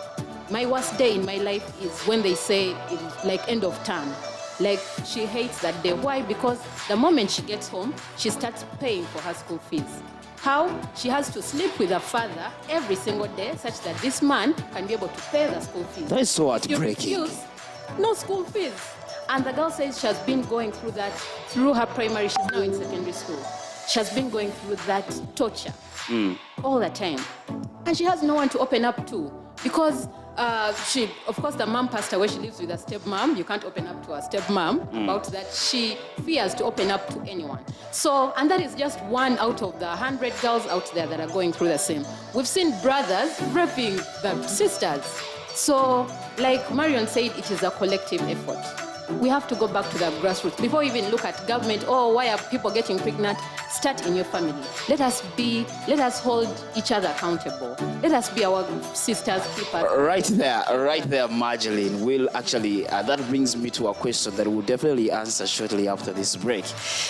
My worst day in my life is when they say it is like end of term. Like, she hates that day. Why? Because the moment she gets home, she starts paying for her school fees. How? She has to sleep with her father every single day such that this man can be able to pay the school fees. That is so If you heartbreaking. refuse, no school fees. And the girl says she has been going through that through her primary. She's now in secondary school. She has been going through that torture all the time. And she has no one to open up to because of course, the mom passed away. She lives with a stepmom. You can't open up to a stepmom about that. She fears to open up to anyone. So, and that is just one out of the 100 girls out there that are going through the same. We've seen brothers raping the sisters. So, like Marion said, it is a collective effort. We have to go back to the grassroots. Before we even look at government, why are people getting pregnant? Start in your family. Let us hold each other accountable. Let us be our sisters' keepers. Right there, Marjorie. Will actually, that brings me to a question that we'll definitely answer shortly after this break.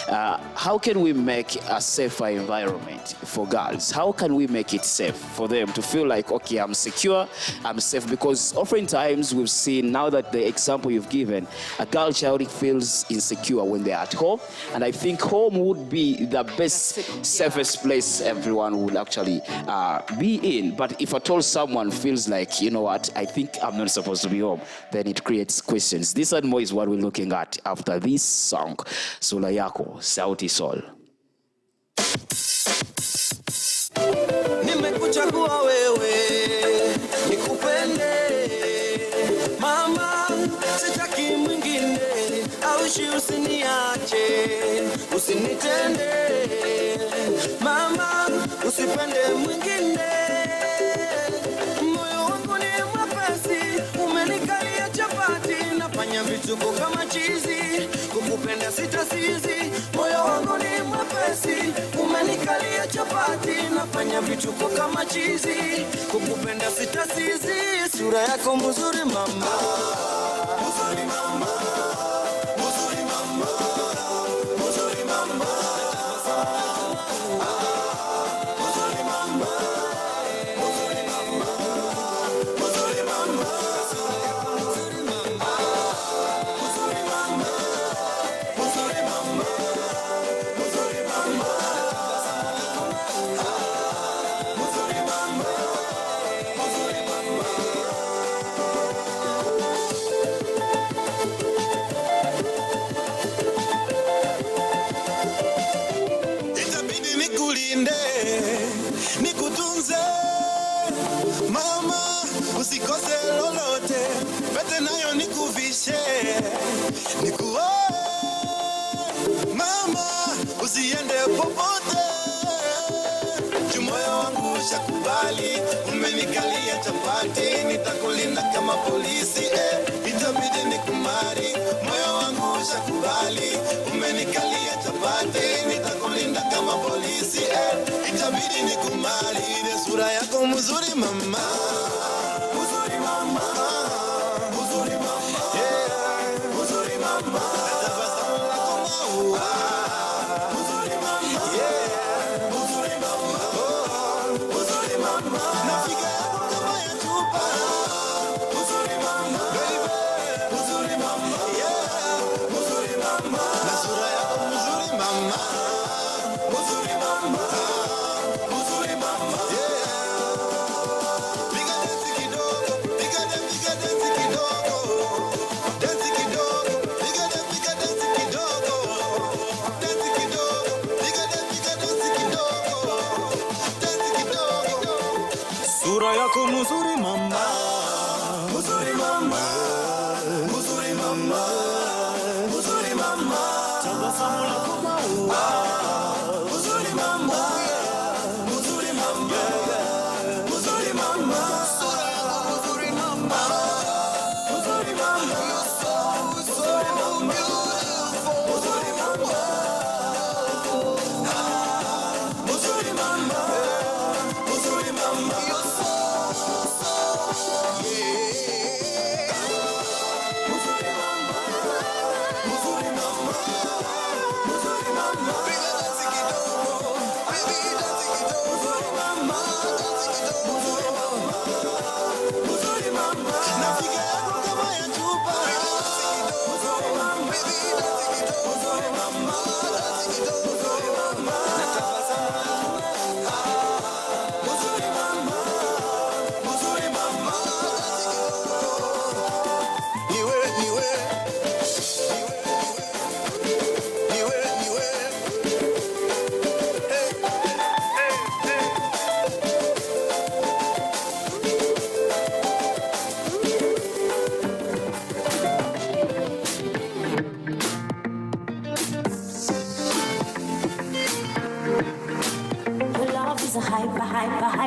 How can we make a safer environment for girls? How can we make it safe for them to feel like, okay, I'm secure, I'm safe? Because oftentimes we've seen, now that the example you've given, a girl child feels insecure when they're at home. And I think home would be the best, safest place everyone would actually be in. But if at all someone feels like, you know what, I think I'm not supposed to be home, then it creates questions. This and more is what we're looking at after this song. Sula Yako, Sauti Sol. Nimekuchagua wewe nikupende mama, sitaki mwingine, aushi usiniache, usinitende mama, usipende mwingine. Moyo wangu ni mwepesi, umenikalia chapati, nafanya vituko kama chizi, kukupenda sitasizi. Moyo wangu ni mwepesi, umenikalia chapati, nafanya vituko kama chizi, kukupenda sitasizi. Sura yako mzuri mama, mzuri mama, mzuri mama, mzuri mama, mzuri mama, mzuri mama, mzuri mama, mzuri mama, mzuri mama, mzuri mama, mzuri mama. Itabidi nikulinde, nikutunze mama, usikose lolote, pete nayo nikuvishe, nikuoe mama, usiende popote. Moyo wangu ushakubali, umenikalia chapati, nitakulinda kama polisi, itabidi nikumari. Moyo wangu ushakubali, umenikalia chapati, nitakulinda kama polisi, itabidi nikumari. Sura yako mzuri mama, mzuri mama, mzuri mama, yeah, mzuri mama, tabasamu lako maua, mzuri mama, yeah, mzuri mama, mzuri mama, nafiga yako kama ya chupa, mzuri mama, baby, mzuri mama, yeah, mzuri mama, na sura yako mzuri mama, mzuri mama, mzuri mama, yeah. Piga dance kidogo, piga dance kidogo, dance kidogo, piga dance kidogo, dance kidogo, piga dance kidogo, dance kidogo. Sura yako mzuri mama, mzuri mama, mzuri mama, mzuri mama, tabasamu lako maua, mzuri mama, mzuri mama, mzuri mama, sura yako mzuri mama, mzuri mama, mzuri mama, mzuri mama, mzuri mama, mzuri mama, you're so, yeah.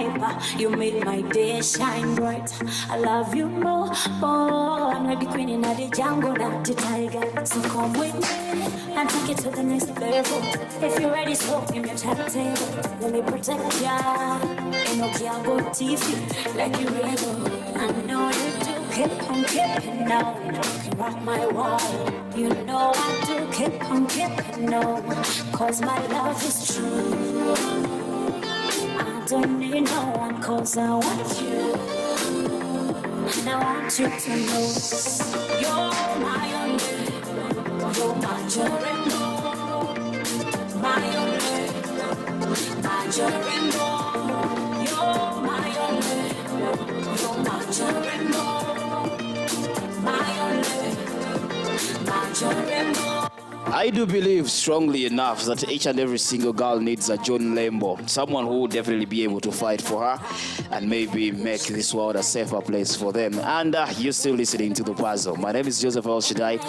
hyper. You make my day shine bright. I love you more. I'm like the queen in the jungle, not the tiger. So come with me and take it to the next level. If you're ready, so give me a table. Let me protect ya. Ain't no can't go TV like you rebel. I know you do. Keep on keeping on. Can rock my world. You know I do. Keep on keeping on. Cause my love is true. I don't need no one cause I want you. And I want you to know you're my only. You're my rainbow. My only. My rainbow. You're my only. You're my rainbow. My only. My rainbow. I do believe strongly enough that each and every single girl needs a John Lembo, someone who will definitely be able to fight for her and maybe make this world a safer place for them. And you're still listening to The Puzzle. My name is Joseph Shaddai,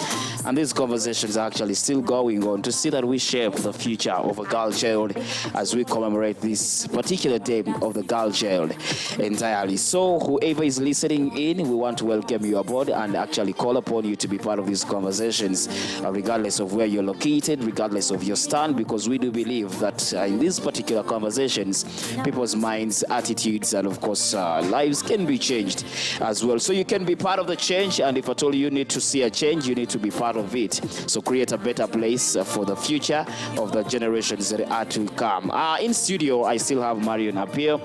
and these conversations are actually still going on to see that we shape the future of a girl child as we commemorate this particular day of the girl child entirely. So whoever is listening in, we want to welcome you aboard and actually call upon you to be part of these conversations, regardless of where you're located, regardless of your stand, because we do believe that in these particular conversations, people's minds, attitudes, and of course lives can be changed as well. So you can be part of the change, and if at all you need to see a change, you need to be part of it. So create a better place for the future of the generations that are to come. In studio, I still have Marion up here,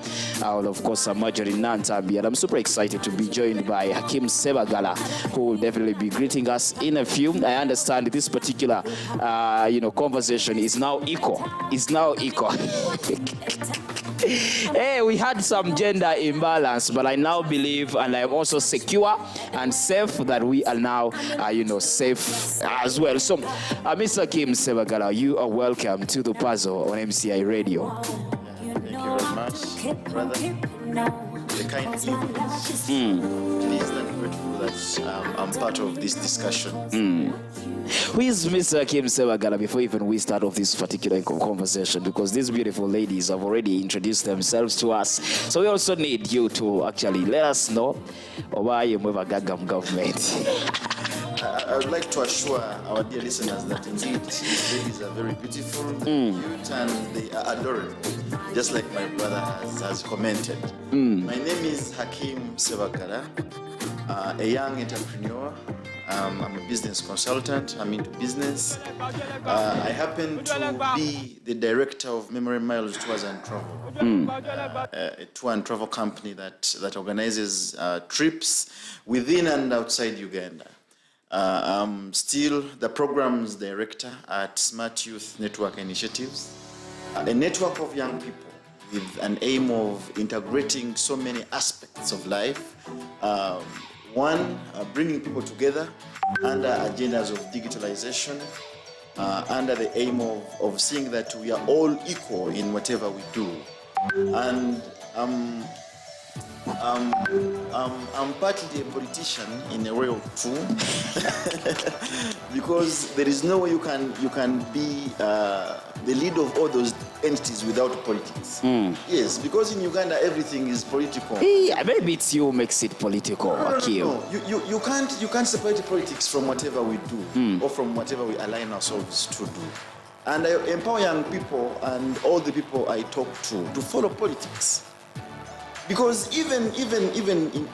and of course Marjorie Nantambi, and I'm super excited to be joined by Hakim Sebagala, who will definitely be greeting us in a few. I understand this particular conversation is now equal. Hey, we had some gender imbalance, but I now believe, and I'm also secure and safe that we are now, safe as well. So, Mr. Kim Sebagala, you are welcome to The Puzzle on MCI Radio. Thank you very much, brother. The kind evenings. Pleased and grateful that I'm part of this discussion. Who is Mr. Kim Sebagala before even we start off this particular conversation? Because these beautiful ladies have already introduced themselves to us. So we also need you to actually let us know why you move a Gagam government. I would like to assure our dear listeners that indeed these ladies are very beautiful, cute, and they are adorable, just like my brother has commented. My name is Hakim Sebagala, a young entrepreneur. I'm a business consultant. I'm into business. I happen to be the director of Memory Miles Tours and Travel, a tour and travel company that organizes trips within and outside Uganda. I'm still the programs director at Smart Youth Network Initiatives, a network of young people with an aim of integrating so many aspects of life. One, bringing people together under agendas of digitalization, under the aim of seeing that we are all equal in whatever we do. And I'm partly a politician in a way or two, because there is no way you can be the lead of all those entities without politics. Yes, because in Uganda everything is political. Yeah, maybe it's you makes it political. No. You can't separate politics from whatever we do or from whatever we align ourselves to do. And I empower young people and all the people I talk to follow politics. Because even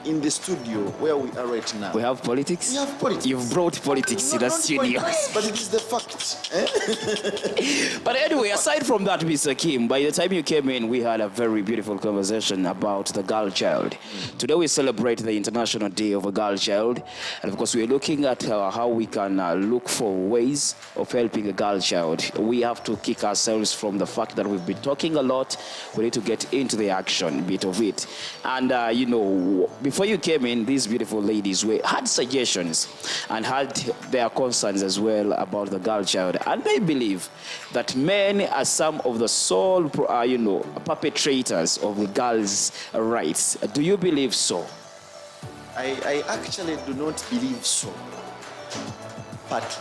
in the studio where we are right now, we have politics. We have politics. You've brought politics to the studio. But it is the fact. But anyway, aside from that, Mr. Kim, by the time you came in, we had a very beautiful conversation about the girl child. Today we celebrate the International Day of a Girl Child. And of course, we're looking at how we can look for ways of helping a girl child. We have to kick ourselves from the fact that we've been talking a lot. We need to get into the action bit of it. And, before you came in, these beautiful ladies had suggestions and had their concerns as well about the girl child. And they believe that men are some of the sole, perpetrators of the girls' rights. Do you believe so? I actually do not believe so. But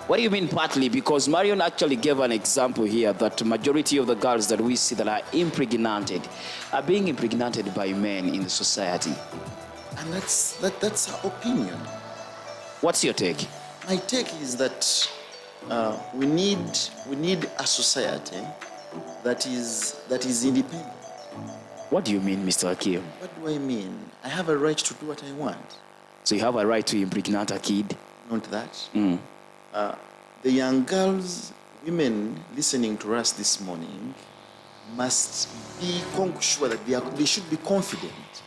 What do you mean partly? Because Marion actually gave an example here that majority of the girls that we see that are impregnated are being impregnated by men in the society. And that's her opinion. What's your take? My take is that we need a society that is independent. What do you mean, Mr. Akim? What do I mean? I have a right to do what I want. So you have a right to impregnate a kid? Not that. The young girls, women listening to us this morning must be sure that they should be confident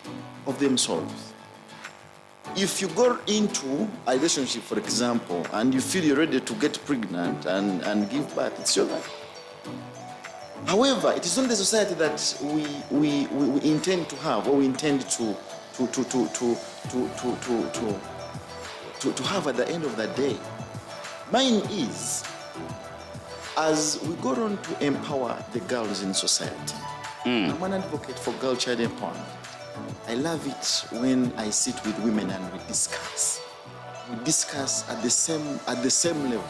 of themselves. If you go into a relationship, for example, and you feel you're ready to get pregnant and give birth, it's your right. However, it is not the society that we intend to have, or we intend to have at the end of the day. Mine is, as we go on to empower the girls in society, I'm an advocate for girl-child empowerment. I love it when I sit with women and we discuss. We discuss at the same level,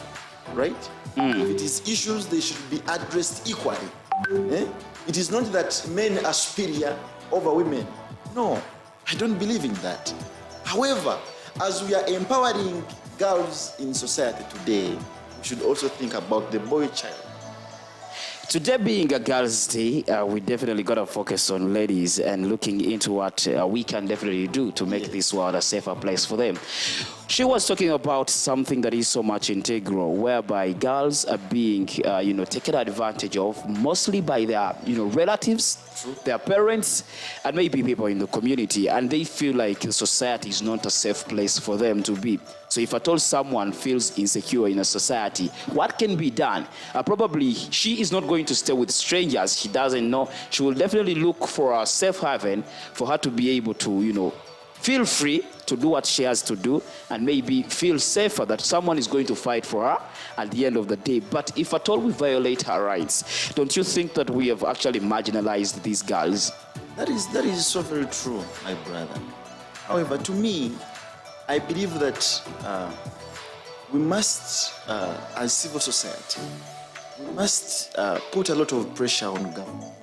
right? If it is issues, they should be addressed equally. It is not that men are superior over women. No, I don't believe in that. However, as we are empowering girls in society today, we should also think about the boy child. Today being a Girls' Day, we definitely got to focus on ladies and looking into what we can definitely do to make this world a safer place for them. She was talking about something that is so much integral, whereby girls are being, taken advantage of, mostly by their, relatives, their parents, and maybe people in the community, and they feel like society is not a safe place for them to be. So if at all someone feels insecure in a society, what can be done? Probably she is not going to stay with strangers she doesn't know. She will definitely look for a safe haven for her to be able to, feel free to do what she has to do, and maybe feel safer that someone is going to fight for her at the end of the day. But if at all we violate her rights, don't you think that we have actually marginalized these girls? That is so very true, my brother. However, to me, I believe that we must, as civil society, we must put a lot of pressure on government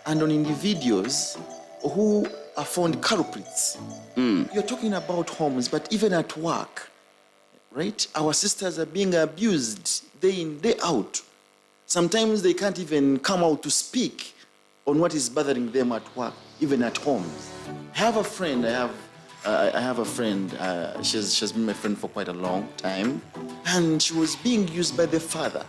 and on individuals who are found culprits. You're talking about homes, but even at work, right? Our sisters are being abused day in, day out. Sometimes they can't even come out to speak on what is bothering them at work, even at homes. I have a friend, she's been my friend for quite a long time, and she was being used by the father.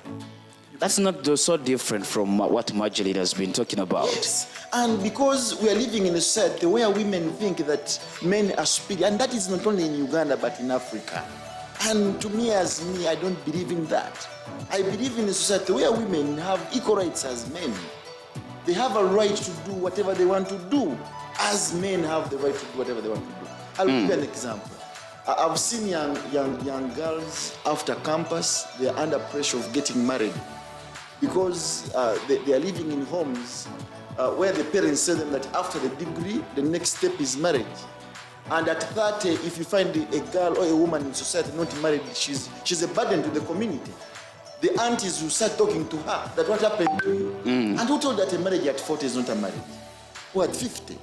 That's not so different from what Marjorie has been talking about. Yes. And because we are living in a society where women think that men are superior, and that is not only in Uganda but in Africa. And to me, I don't believe in that. I believe in a society where women have equal rights as men. They have a right to do whatever they want to do, as men have the right to do whatever they want to do. I'll give you an example. I've seen young girls after campus, they are under pressure of getting married because they are living in homes where the parents tell them that after the degree, the next step is marriage. And at 30, if you find a girl or a woman in society not married, she's a burden to the community. The aunties will start talking to her that what happened to you? And who told that a marriage at 40 is not a marriage? Or at 50?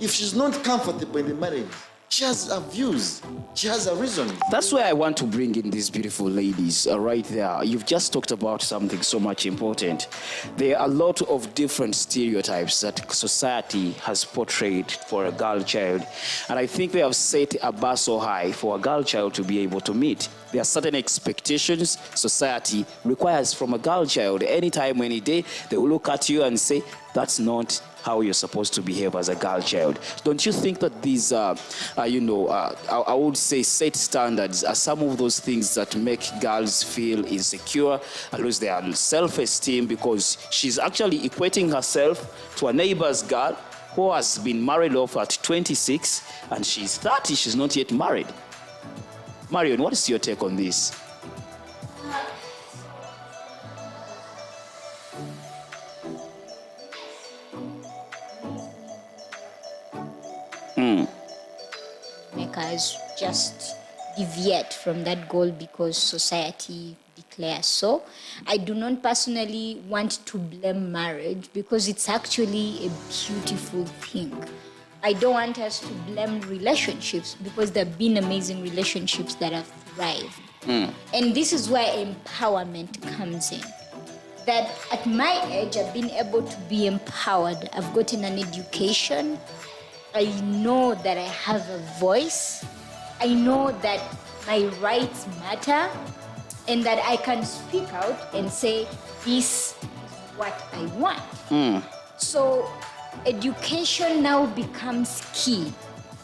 If she's not comfortable in the marriage, she has her views. She has a reason. That's why I want to bring in these beautiful ladies right there. You've just talked about something so much important. There are a lot of different stereotypes that society has portrayed for a girl child. And I think they have set a bar so high for a girl child to be able to meet. There are certain expectations society requires from a girl child. Anytime, any day, they will look at you and say, that's not how you're supposed to behave as a girl child. Don't you think that these, I would say set standards are some of those things that make girls feel insecure and lose their self-esteem because she's actually equating herself to a neighbor's girl who has been married off at 26 and she's 30, she's not yet married. Marion, what is your take on this? Makers just deviate from that goal because society declares so. I do not personally want to blame marriage because it's actually a beautiful thing. I don't want us to blame relationships because there have been amazing relationships that have thrived. And this is where empowerment comes in. That at my age, I've been able to be empowered. I've gotten an education. I know that I have a voice. I know that my rights matter and that I can speak out and say, this is what I want. So education now becomes key,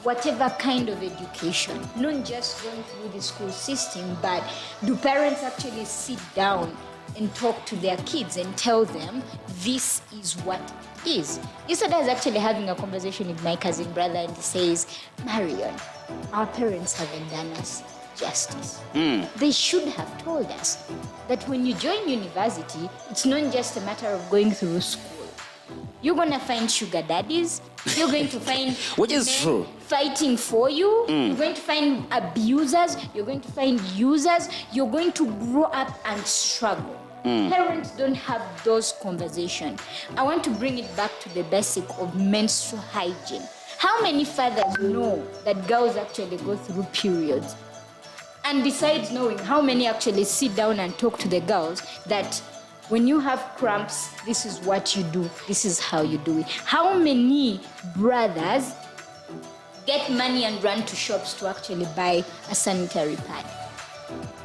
whatever kind of education, not just going through the school system, but do parents actually sit down and talk to their kids and tell them this is what it is. Yesterday I was actually having a conversation with my cousin brother and he says, Marion, our parents haven't done us justice. They should have told us that when you join university, it's not just a matter of going through school. You're going to find sugar daddies. You're going to find which is true, fighting for you. You're going to find abusers. You're going to find users. You're going to grow up and struggle. Parents don't have those conversations. I want to bring it back to the basic of menstrual hygiene. How many fathers know that girls actually go through periods? And besides knowing, how many actually sit down and talk to the girls that when you have cramps, this is what you do, this is how you do it? How many brothers get money and run to shops to actually buy a sanitary pad?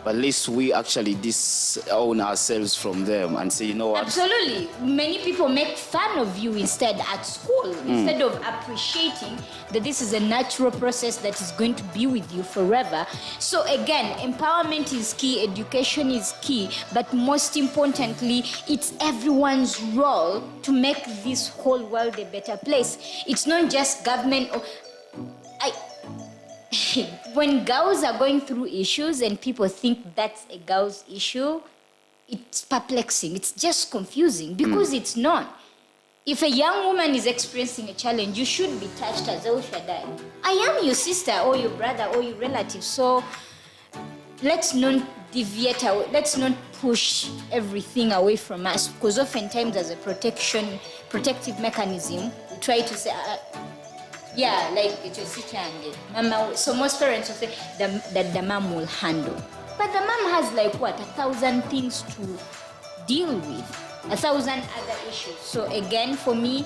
But at least we actually disown ourselves from them and say, you know what? Absolutely. Many people make fun of you instead at school, instead of appreciating that this is a natural process that is going to be with you forever. So again, empowerment is key, education is key, but most importantly, it's everyone's role to make this whole world a better place. It's not just government. When girls are going through issues and people think that's a girl's issue, it's perplexing. It's just confusing because it's not. If a young woman is experiencing a challenge, you should be touched as El Shaddai. I am your sister or your brother or your relative. So let's not deviate away. Let's not push everything away from us because oftentimes as a protective mechanism, we try to say, yeah, like it's your sister and mama. So most parents will say that the mom will handle. But the mom has like what, 1,000 things to deal with, 1,000 other issues. So again, for me,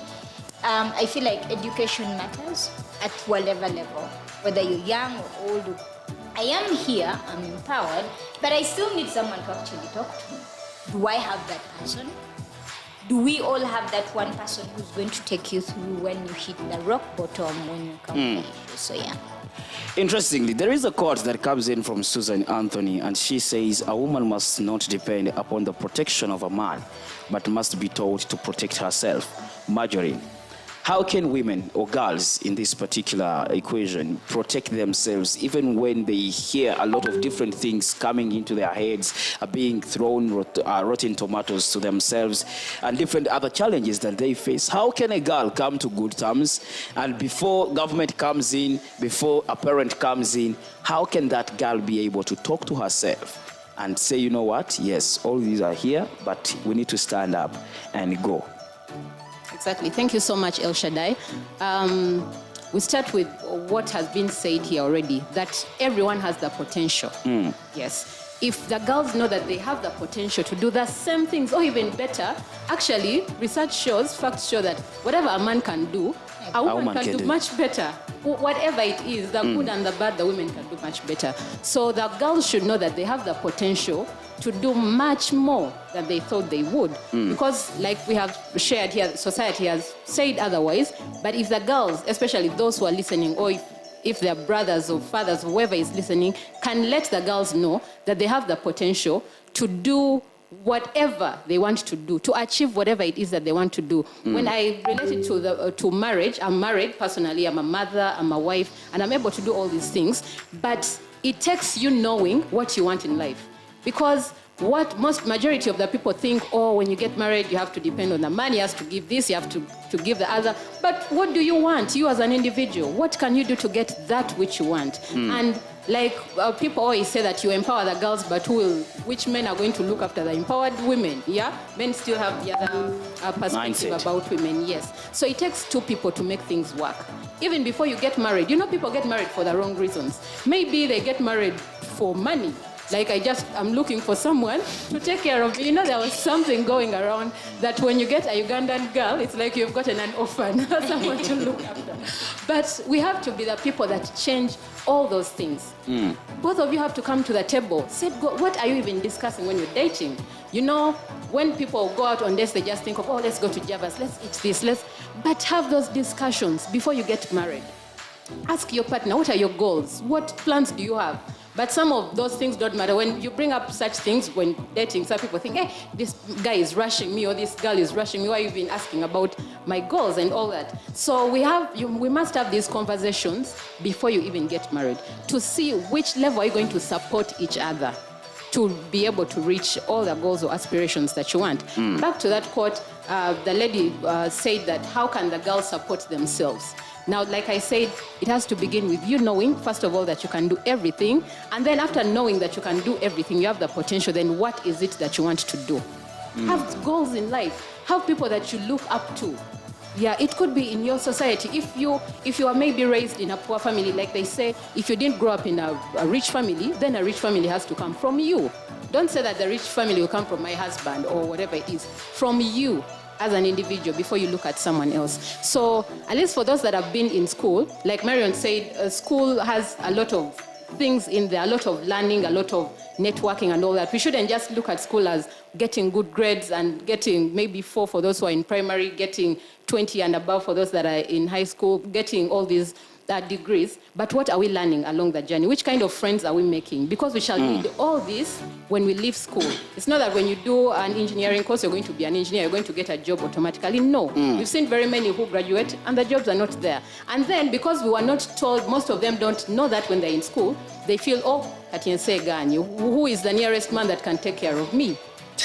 I feel like education matters at whatever level, whether you're young or old. I am here, I'm empowered, but I still need someone to actually talk to me. Do I have that person? Do we all have that one person who's going to take you through when you hit the rock bottom, when you come to the issue? So yeah. Interestingly, there is a quote that comes in from Susan Anthony, and she says, a woman must not depend upon the protection of a man, but must be taught to protect herself. Marjorie, how can women or girls in this particular equation protect themselves even when they hear a lot of different things coming into their heads, being thrown rotten tomatoes to themselves and different other challenges that they face? How can a girl come to good terms, and before government comes in, before a parent comes in, how can that girl be able to talk to herself and say, you know what, yes, all these are here, but we need to stand up and go? Exactly. Thank you so much, El Shaddai. We start with what has been said here already, that everyone has the potential. Yes. If the girls know that they have the potential to do the same things or even better, actually, research shows, facts show that whatever a man can do, a woman can do much better. Whatever it is, the good and the bad, the women can do much better. So the girls should know that they have the potential to do much more than they thought they would. Because like we have shared here, society has said otherwise, but if the girls, especially those who are listening, or if their brothers or fathers, whoever is listening, can let the girls know that they have the potential to do whatever they want to do, to achieve whatever it is that they want to do. When I relate it to marriage, I'm married personally, I'm a mother, I'm a wife, and I'm able to do all these things, but it takes you knowing what you want in life. Because what most majority of the people think, oh, when you get married, you have to depend on the man, he has to give this, you have to give the other. But what do you want, you as an individual? What can you do to get that which you want? And Like people always say that you empower the girls, but which men are going to look after the empowered women? Yeah, men still have the other perspective Mindset. about women. Yes, so it takes two people to make things work. Even before you get married, people get married for the wrong reasons. Maybe they get married for money. Like I'm looking for someone to take care of me. There was something going around that when you get a Ugandan girl, it's like you've gotten an orphan, someone to look after. But we have to be the people that change all those things. Both of you have to come to the table. Say, what are you even discussing when you're dating? When people go out on dates, they just think of, let's go to Java's, let's eat this, but have those discussions before you get married. Ask your partner, what are your goals? What plans do you have? But some of those things don't matter. When you bring up such things when dating, some people think, hey, this guy is rushing me or this girl is rushing me. Why are you even asking about my goals and all that? So we must have these conversations before you even get married to see which level are you going to support each other to be able to reach all the goals or aspirations that you want. Back to that quote, the lady said that how can the girls support themselves? Now, like I said, it has to begin with you knowing, first of all, that you can do everything. And then after knowing that you can do everything, you have the potential, then what is it that you want to do? Have goals in life. Have people that you look up to. Yeah, it could be in your society. If you are maybe raised in a poor family, like they say, if you didn't grow up in a rich family, then a rich family has to come from you. Don't say that the rich family will come from my husband or whatever it is. From you as an individual before you look at someone else. So at least for those that have been in school, like Marion said, school has a lot of things in there, a lot of learning, a lot of networking and all that. We shouldn't just look at school as getting good grades and getting maybe 4 for those who are in primary, getting 20 and above for those that are in high school, getting all these degrees. But what are we learning along the journey? Which kind of friends are we making? Because we shall need all this when we leave school. It's not that when you do an engineering course, you're going to be an engineer, you're going to get a job automatically. No. We've seen very many who graduate and the jobs are not there. And then because we were not told, most of them don't know that when they're in school, they feel, who is the nearest man that can take care of me?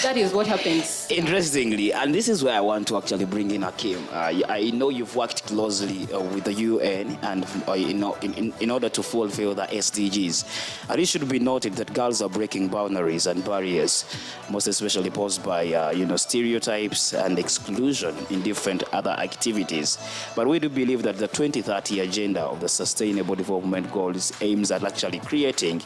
That is what happens. Interestingly, and this is where I want to actually bring in Hakim. I know you've worked closely with the UN and in order to fulfill the SDGs. And it should be noted that girls are breaking boundaries and barriers, most especially posed by stereotypes and exclusion in different other activities. But we do believe that the 2030 agenda of the Sustainable Development Goals aims at actually creating,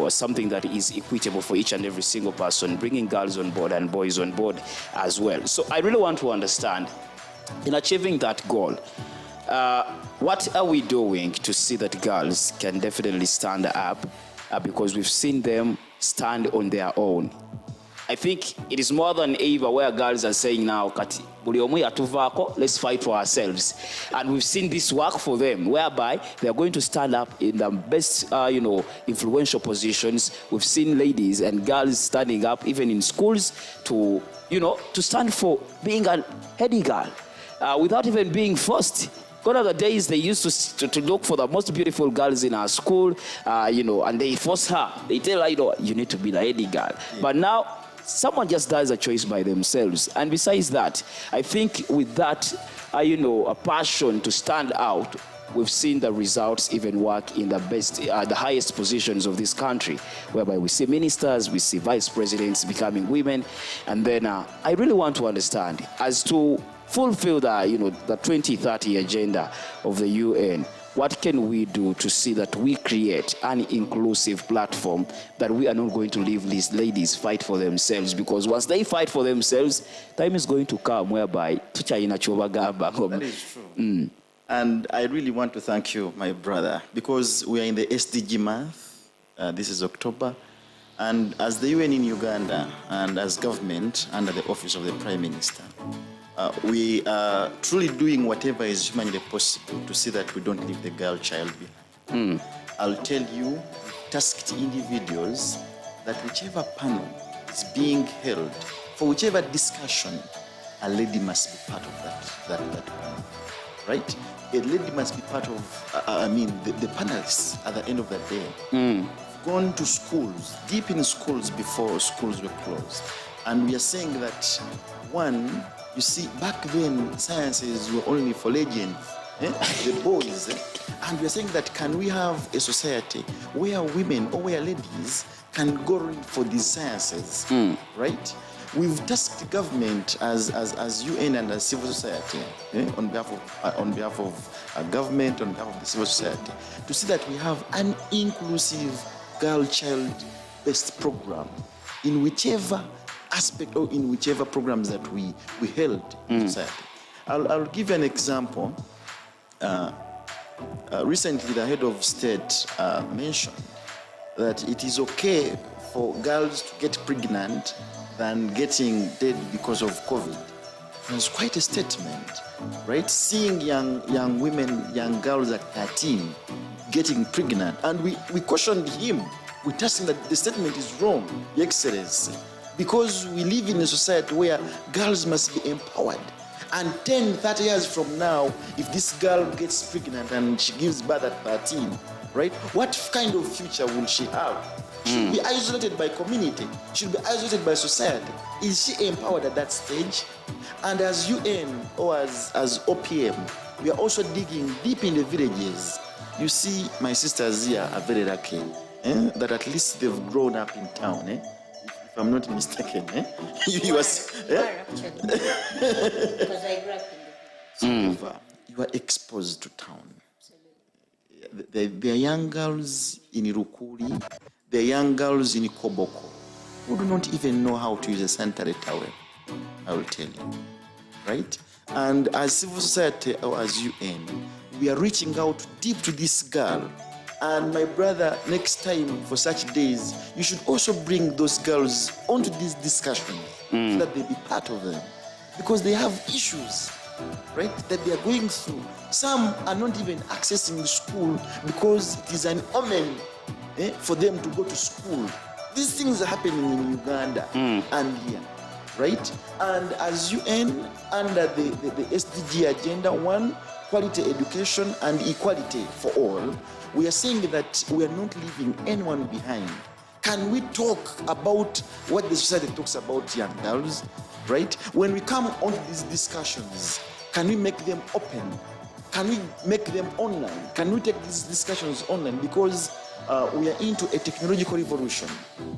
something that is equitable for each and every single person, bringing girls on board and boys on board as well. So I really want to understand, in achieving that goal, what are we doing to see that girls can definitely stand up because we've seen them stand on their own. I think it is more than ever where girls are saying now, let's fight for ourselves. And we've seen this work for them, whereby they are going to stand up in the best, influential positions. We've seen ladies and girls standing up, even in schools, to stand for being a heady girl, without even being forced. Gone are the days they used to look for the most beautiful girls in our school, and they force her. They tell her, you need to be the heady girl. Yeah. But now, someone just does a choice by themselves. And besides that, I think with that, a passion to stand out, we've seen the results even work in the best, the highest positions of this country, whereby we see ministers, we see vice presidents becoming women. And then I really want to understand, as to fulfill the 2030 agenda of the UN, what can we do to see that we create an inclusive platform, that we are not going to leave these ladies fight for themselves? Because once they fight for themselves, time is going to come whereby that is true. And I really want to thank you, my brother, because we are in the SDG month. This is October. And as the UN in Uganda and as government under the office of the Prime Minister, we are truly doing whatever is humanly possible to see that we don't leave the girl child behind. I'll tell you, tasked individuals, that whichever panel is being held, for whichever discussion, a lady must be part of that panel, right? A lady must be part of, the panelists at the end of the day. Gone to schools, deep in schools before schools were closed. And we are saying that, one, you see, back then, sciences were only for legends. the boys. And we're saying that can we have a society where women or where ladies can go for these sciences, right? We've tasked the government as UN and as civil society, on behalf of government, on behalf of the civil society, to see that we have an inclusive girl-child-based program in whichever aspect or in whichever programs that we held in society. I'll give you an example. Recently, the head of state mentioned that it is okay for girls to get pregnant than getting dead because of COVID. It was quite a statement, right? Seeing young women, young girls at 13 getting pregnant, and we cautioned him. We told him that the statement is wrong, Your Excellency, because we live in a society where girls must be empowered. And 10, 30 years from now, if this girl gets pregnant and she gives birth at 13, right? What kind of future will she have? She'll be isolated by community. She'll be isolated by society. Is she empowered at that stage? And as UN or as OPM, we are also digging deep in the villages. You see, my sisters here are very lucky, that at least they've grown up in town. If I'm not mistaken, you are. Because I grew up in the village. You are exposed to town. There are young girls in Irukuri, there are young girls in Koboko who do not even know how to use a sanitary towel, I will tell you, right? And as civil society or as UN, we are reaching out deep to this girl. And my brother, next time for such days, you should also bring those girls onto this discussion so that they be part of them. Because they have issues, right, that they are going through. Some are not even accessing the school because it is an omen for them to go to school. These things are happening in Uganda and here, right? And as UN, under the SDG Agenda 1, quality education and equality for all, we are saying that we are not leaving anyone behind. Can we talk about what the society talks about young girls, right? When we come on these discussions, can we make them open? Can we make them online? Can we take these discussions online? Because we are into a technological revolution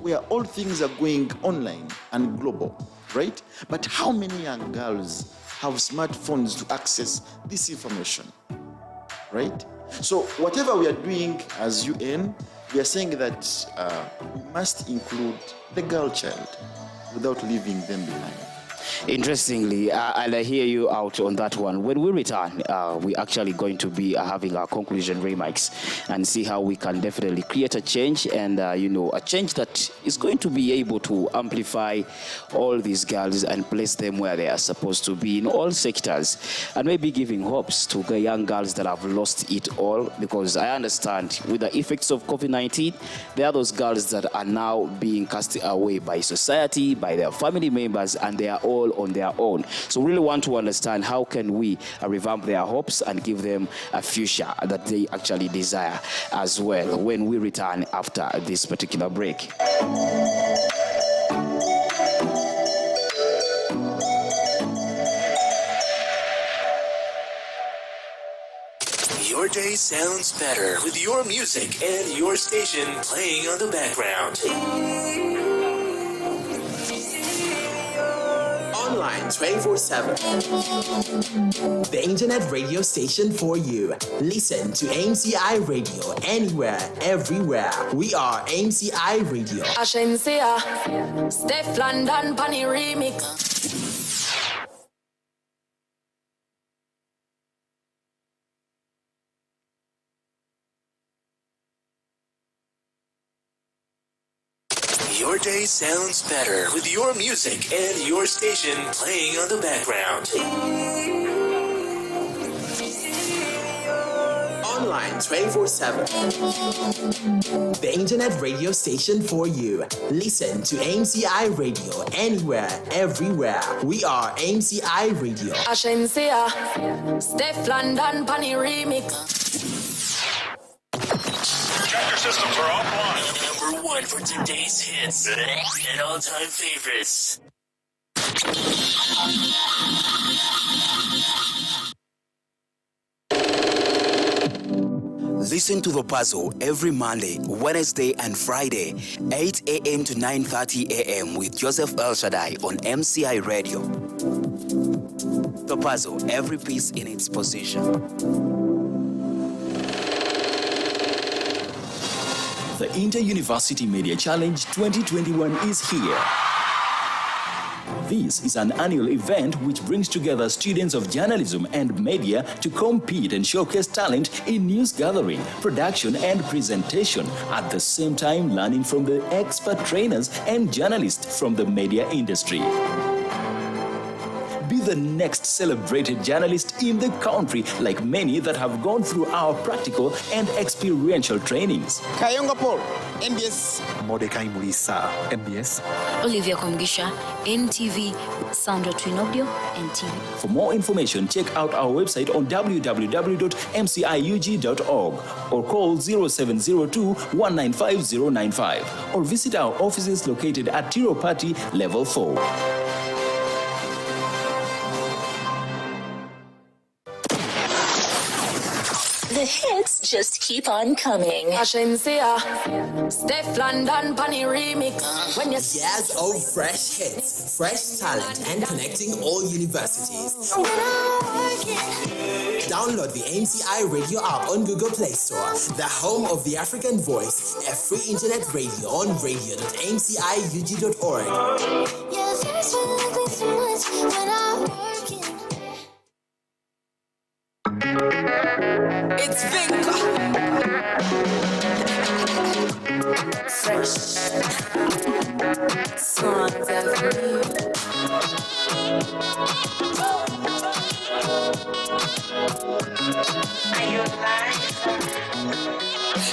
where all things are going online and global, right? But how many young girls have smartphones to access this information, right? So whatever we are doing as UN, we are saying that we must include the girl child without leaving them behind. Interestingly, and I hear you out on that one. When we return, we're actually going to be having our conclusion remarks and see how we can definitely create a change and, a change that is going to be able to amplify all these girls and place them where they are supposed to be in all sectors, and maybe giving hopes to the young girls that have lost it all, because I understand with the effects of COVID-19, there are those girls that are now being cast away by society, by their family members, and they are all on their own. So we really want to understand how can we revamp their hopes and give them a future that they actually desire as well when we return after this particular break. Your day sounds better with your music and your station playing on the background. Online 24/7. The internet radio station for you. Listen to AMCI Radio anywhere, everywhere. We are AMCI Radio. Ashensia, Steph London, Bunny Remix. Your day sounds better with your music and your station playing on the background. Online 24/7. The internet radio station for you. Listen to AMCI Radio anywhere, everywhere. We are AMCI Radio. Ashensia, Steph London, Bunny Remix. Tractor systems are offline. Number one for today's hits and all-time favorites. Listen to The Puzzle every Monday, Wednesday, and Friday, 8 a.m. to 9:30 a.m. with Joseph El Shaddai on MCI Radio. The Puzzle, every piece in its position. The Inter-University Media Challenge 2021 is here. This is an annual event which brings together students of journalism and media to compete and showcase talent in news gathering, production, and presentation, at the same time learning from the expert trainers and journalists from the media industry. Be the next celebrated journalist in the country, like many that have gone through our practical and experiential trainings. Kayonga Paul, NBS. Mordecai Mulisa, NBS. Olivia Komgisha, NTV, Sandra Twinobio, NTV. For more information, check out our website on www.mciug.org or call 0702 195 095 or visit our offices located at Tiropati Level 4. The hits just keep on coming. Steph London Bunny remix. When you Years of fresh hits, fresh talent, and connecting all universities. Download the MCI Radio app on Google Play Store, the home of the African voice, a free internet radio on radio.mciug.org. It's Vinka. Fresh songs every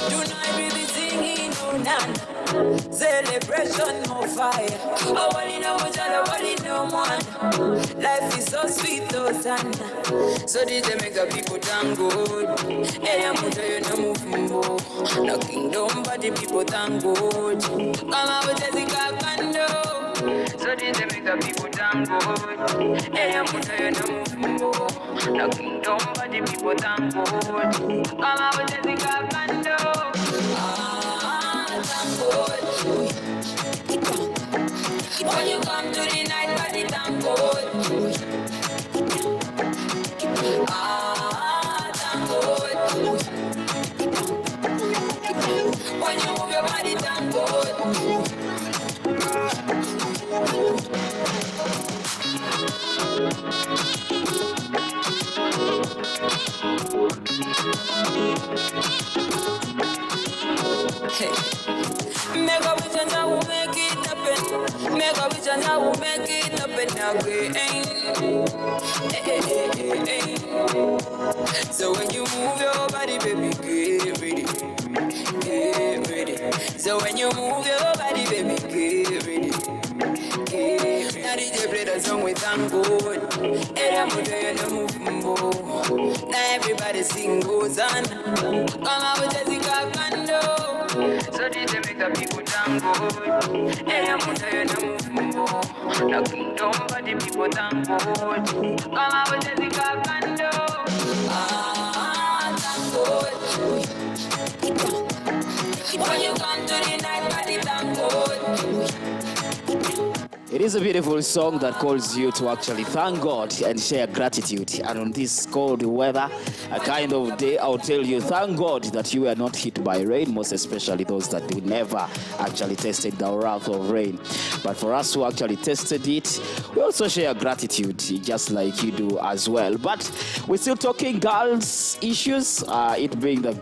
Do not really singing no none. Celebration no fire. Oh, what you know, what you know, man. Life is so sweet, oh son. So did they make the people thank God? Hey, I'm going to move more. No kingdom, but the people thank God. Come out with the Kando. So did they make the people thank God? Hey, I'm going to move more. No kingdom, but the people thank God. Come out with the Kando. Thank God. When you come to the night, body thank God. Thank God. When you move your body, thank God. Hey. Make a wish and I will make it happen. Make a wish and I will make it happen again. So when you move your body, baby, get ready. Get ready. So when you move your body, baby, get ready. Get ready. Now DJ play the song with thank God. And I'm going to move more. Now everybody sing goes on. Come out with Jessica Kando. So did they make the people thank God? And I'm going to move more. No kingdom, but the people thank God. Come out with Jessica Kando. Thank God. When you come to the night, body thank God. It is a beautiful song that calls you to actually thank God and share gratitude. And on this cold weather, a kind of day, I'll tell you, thank God that you were not hit by rain, most especially those that would never actually tasted the wrath of rain. But for us who actually tasted it, we also share gratitude, just like you do as well. But we're still talking girls issues, it being the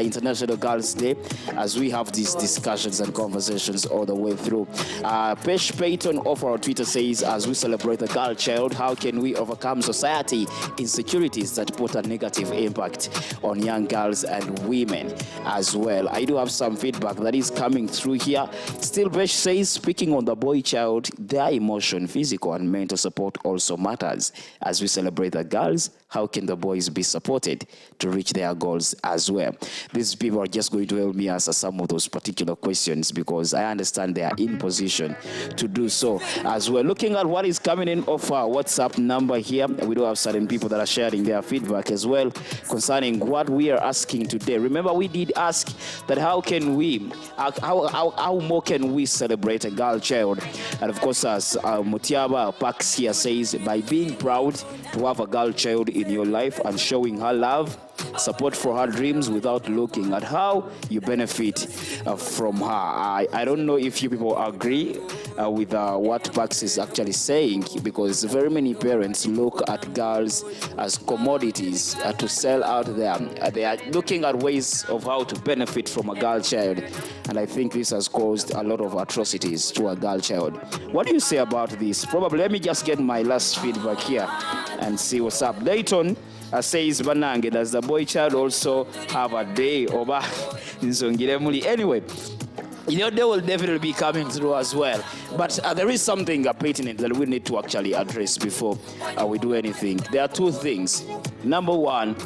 International Girls' Day, as we have these discussions and conversations all the way through. Pesh Payton of our Twitter says, as we celebrate the girl child, how can we overcome society insecurities that put a negative impact on young girls and women as well? I do have some feedback that is coming through here. Still, Pesh says, speaking on the boy child, their emotion, physical and mental support also matters as we celebrate the girls. how can the boys be supported to reach their goals as well? These people are just going to help me answer some of those particular questions because I understand they are in position to do so as well. Looking at what is coming in off our WhatsApp number here, we do have certain people that are sharing their feedback as well concerning what we are asking today. Remember, we did ask that how more can we celebrate a girl child? And of course, as Mutiaba Pax here says, by being proud to have a girl child in your life and showing her love, support for her dreams without looking at how you benefit from her. I don't know if you people agree with what Pax is actually saying, because very many parents look at girls as commodities to sell out there. They are looking at ways of how to benefit from a girl child, and I think this has caused a lot of atrocities to a girl child. What do you say about this? Probably let me just get my last feedback here and see what's up. Dayton says, Banange, does the boy child also have a day? Anyway, they will definitely be coming through as well. But there is something pertinent that we need to actually address before we do anything. There are two things. Number one,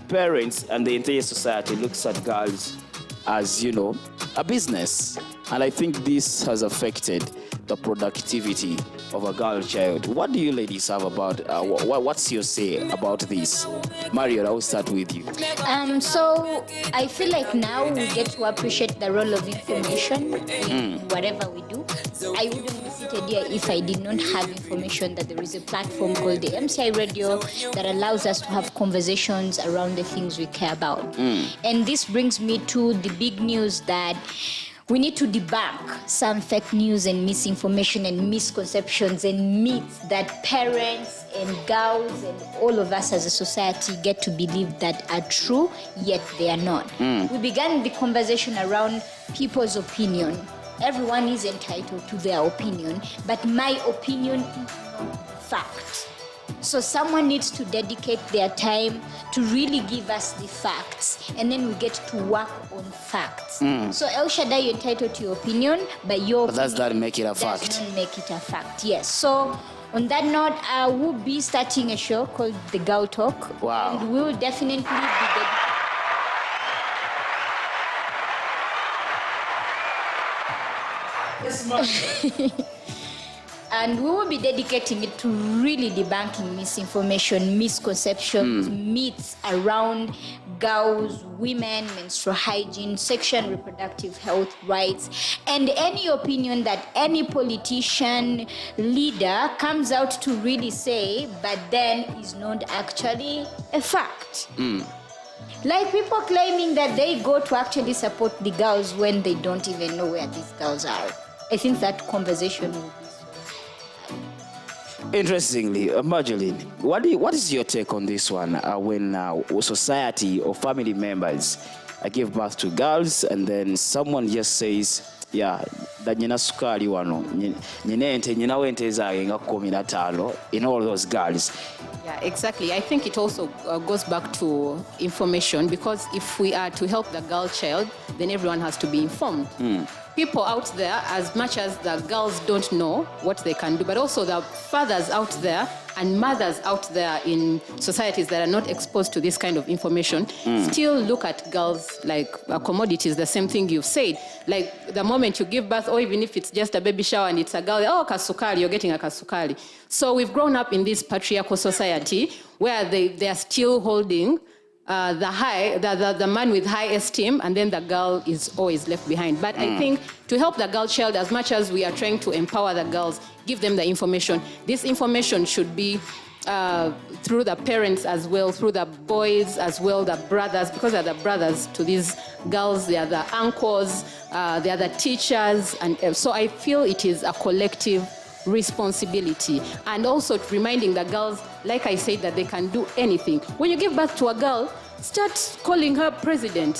parents and the entire society looks at girls as, a business. And I think this has affected the productivity of a girl child. What do you ladies have about, what's your say about this? Mario, I will start with you. So I feel like now we get to appreciate the role of information in whatever we do. I wouldn't be seated here if I did not have information that there is a platform called the MCI Radio that allows us to have conversations around the things we care about. And this brings me to the big news that we need to debunk some fake news and misinformation and misconceptions and myths that parents and girls and all of us as a society get to believe that are true, yet they are not. We began the conversation around people's opinion. Everyone is entitled to their opinion, but my opinion is fact. So someone needs to dedicate their time to really give us the facts, and then we get to work on facts. So El Shaddai, you're entitled to your opinion, but your But does that make it a fact? Does not make it a fact. Yes. So on that note, I will be starting a show called The Girl Talk. Wow. And we will definitely be and we will be dedicating it to really debunking misinformation, misconceptions, myths around girls, women, menstrual hygiene, sexual and reproductive health rights, and any opinion that any politician, leader comes out to really say, but then is not actually a fact. Like people claiming that they go to actually support the girls when they don't even know where these girls are. I think that conversation will be. Interestingly, Marjorie, what is your take on this one when society or family members give birth to girls and then someone just says, yeah, that nyina sukali wano, nyina wente zange nga 15 in all those girls? Yeah, exactly. I think it also goes back to information, because if we are to help the girl child, then everyone has to be informed. People out there, as much as the girls don't know what they can do, but also the fathers out there and mothers out there in societies that are not exposed to this kind of information, still look at girls like commodities, the same thing you've said. Like the moment you give birth, or even if it's just a baby shower and it's a girl, oh, kasukari, you're getting a kasukari. So we've grown up in this patriarchal society where they are still holding the man with high esteem, and then the girl is always left behind. But I think to help the girl child, as much as we are trying to empower the girls, give them the information, this information should be through the parents as well, through the boys as well, the brothers, because they're the brothers to these girls, they are the uncles, they are the teachers, and so I feel it is a collective responsibility. And also reminding the girls, like I said, that they can do anything. When you give birth to a girl, start calling her president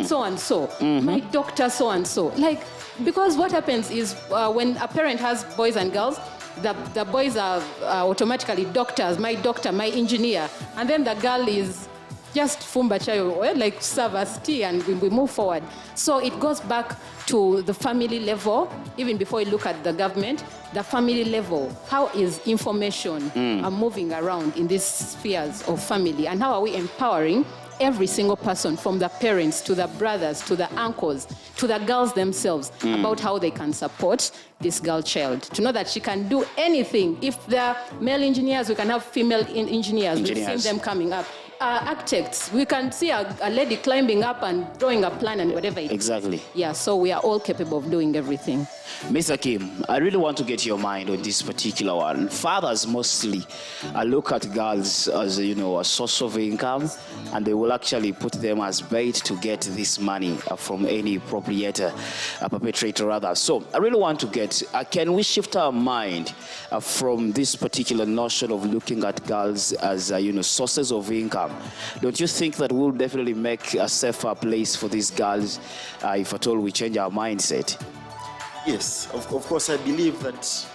so and so, my doctor so and so. Like, because what happens is when a parent has boys and girls, the boys are automatically doctors, my doctor, my engineer, and then the girl is just fumba chayo, like serve us tea and we move forward. So it goes back to the family level, even before you look at the government, the family level. How is information moving around in these spheres of family, and how are we empowering every single person, from the parents to the brothers to the uncles to the girls themselves, about how they can support this girl child, to know that she can do anything. If they're male engineers, we can have female engineers. We've seen them coming up. Architects, we can see a lady climbing up and drawing a plan and whatever it is. Exactly. Yeah, so we are all capable of doing everything. Mr. Kim, I really want to get your mind on this particular one. Fathers mostly look at girls as, a source of income, and they will actually put them as bait to get this money from any perpetrator rather. So I really want to get, can we shift our mind from this particular notion of looking at girls as, sources of income? Don't you think that will definitely make a safer place for these girls if at all we change our mindset? Yes, of course, I believe that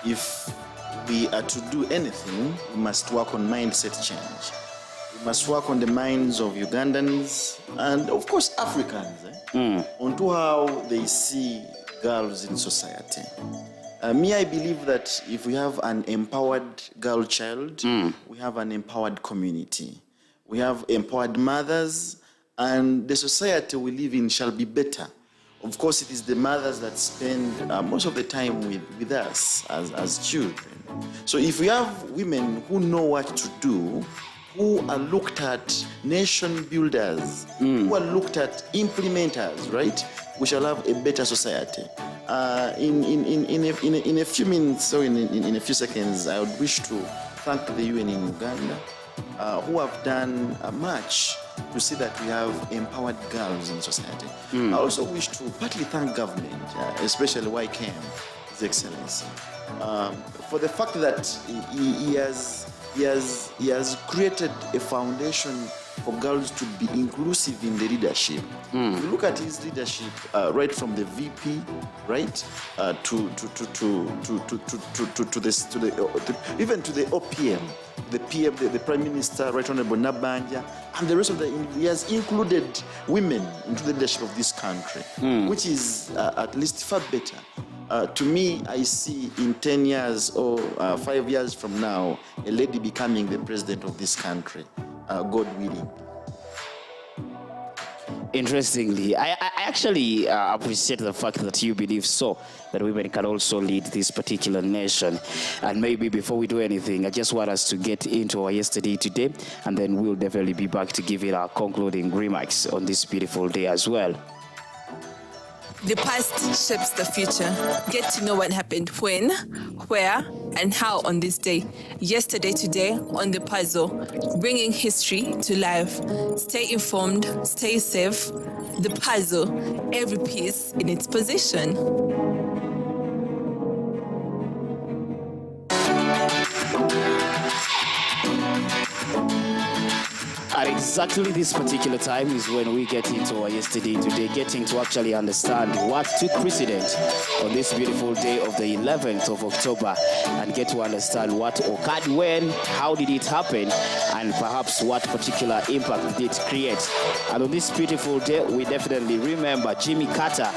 if we are to do anything, we must work on mindset change. We must work on the minds of Ugandans and, of course, Africans, onto how they see girls in society. I believe that if we have an empowered girl child, we have an empowered community. We have empowered mothers, and the society we live in shall be better. Of course, it is the mothers that spend most of the time with us as children. So if we have women who know what to do, who are looked at nation builders, who are looked at implementers, right, we shall have a better society. In a few minutes or in a few seconds, I would wish to thank the UN in Uganda, who have done much to see that we have empowered girls in society. I also wish to partly thank government, especially YKM, His Excellency, for the fact that he has created a foundation for girls to be inclusive in the leadership. If you look at his leadership, right from the VP, right, even to the OPM, the PM, the Prime Minister, Right Honorable Nabanja, and the rest of he has included women into the leadership of this country, which is at least far better. To me, I see in 10 years or 5 years from now, a lady becoming the president of this country, God willing. Interestingly, I actually appreciate the fact that you believe so, that women can also lead this particular nation. And maybe before we do anything, I just want us to get into our yesterday today, and then we'll definitely be back to give it our concluding remarks on this beautiful day as well. The past shapes the future. Get to know what happened when, where, and how on this day. Yesterday, today, on The Puzzle, bringing history to life. Stay informed, stay safe. The Puzzle, every piece in its position. At exactly this particular time is when we get into our yesterday today, getting to actually understand what took precedence on this beautiful day of the 11th of October, and get to understand what occurred when, how did it happen, and perhaps what particular impact did it create. And on this beautiful day, we definitely remember Jimmy Carter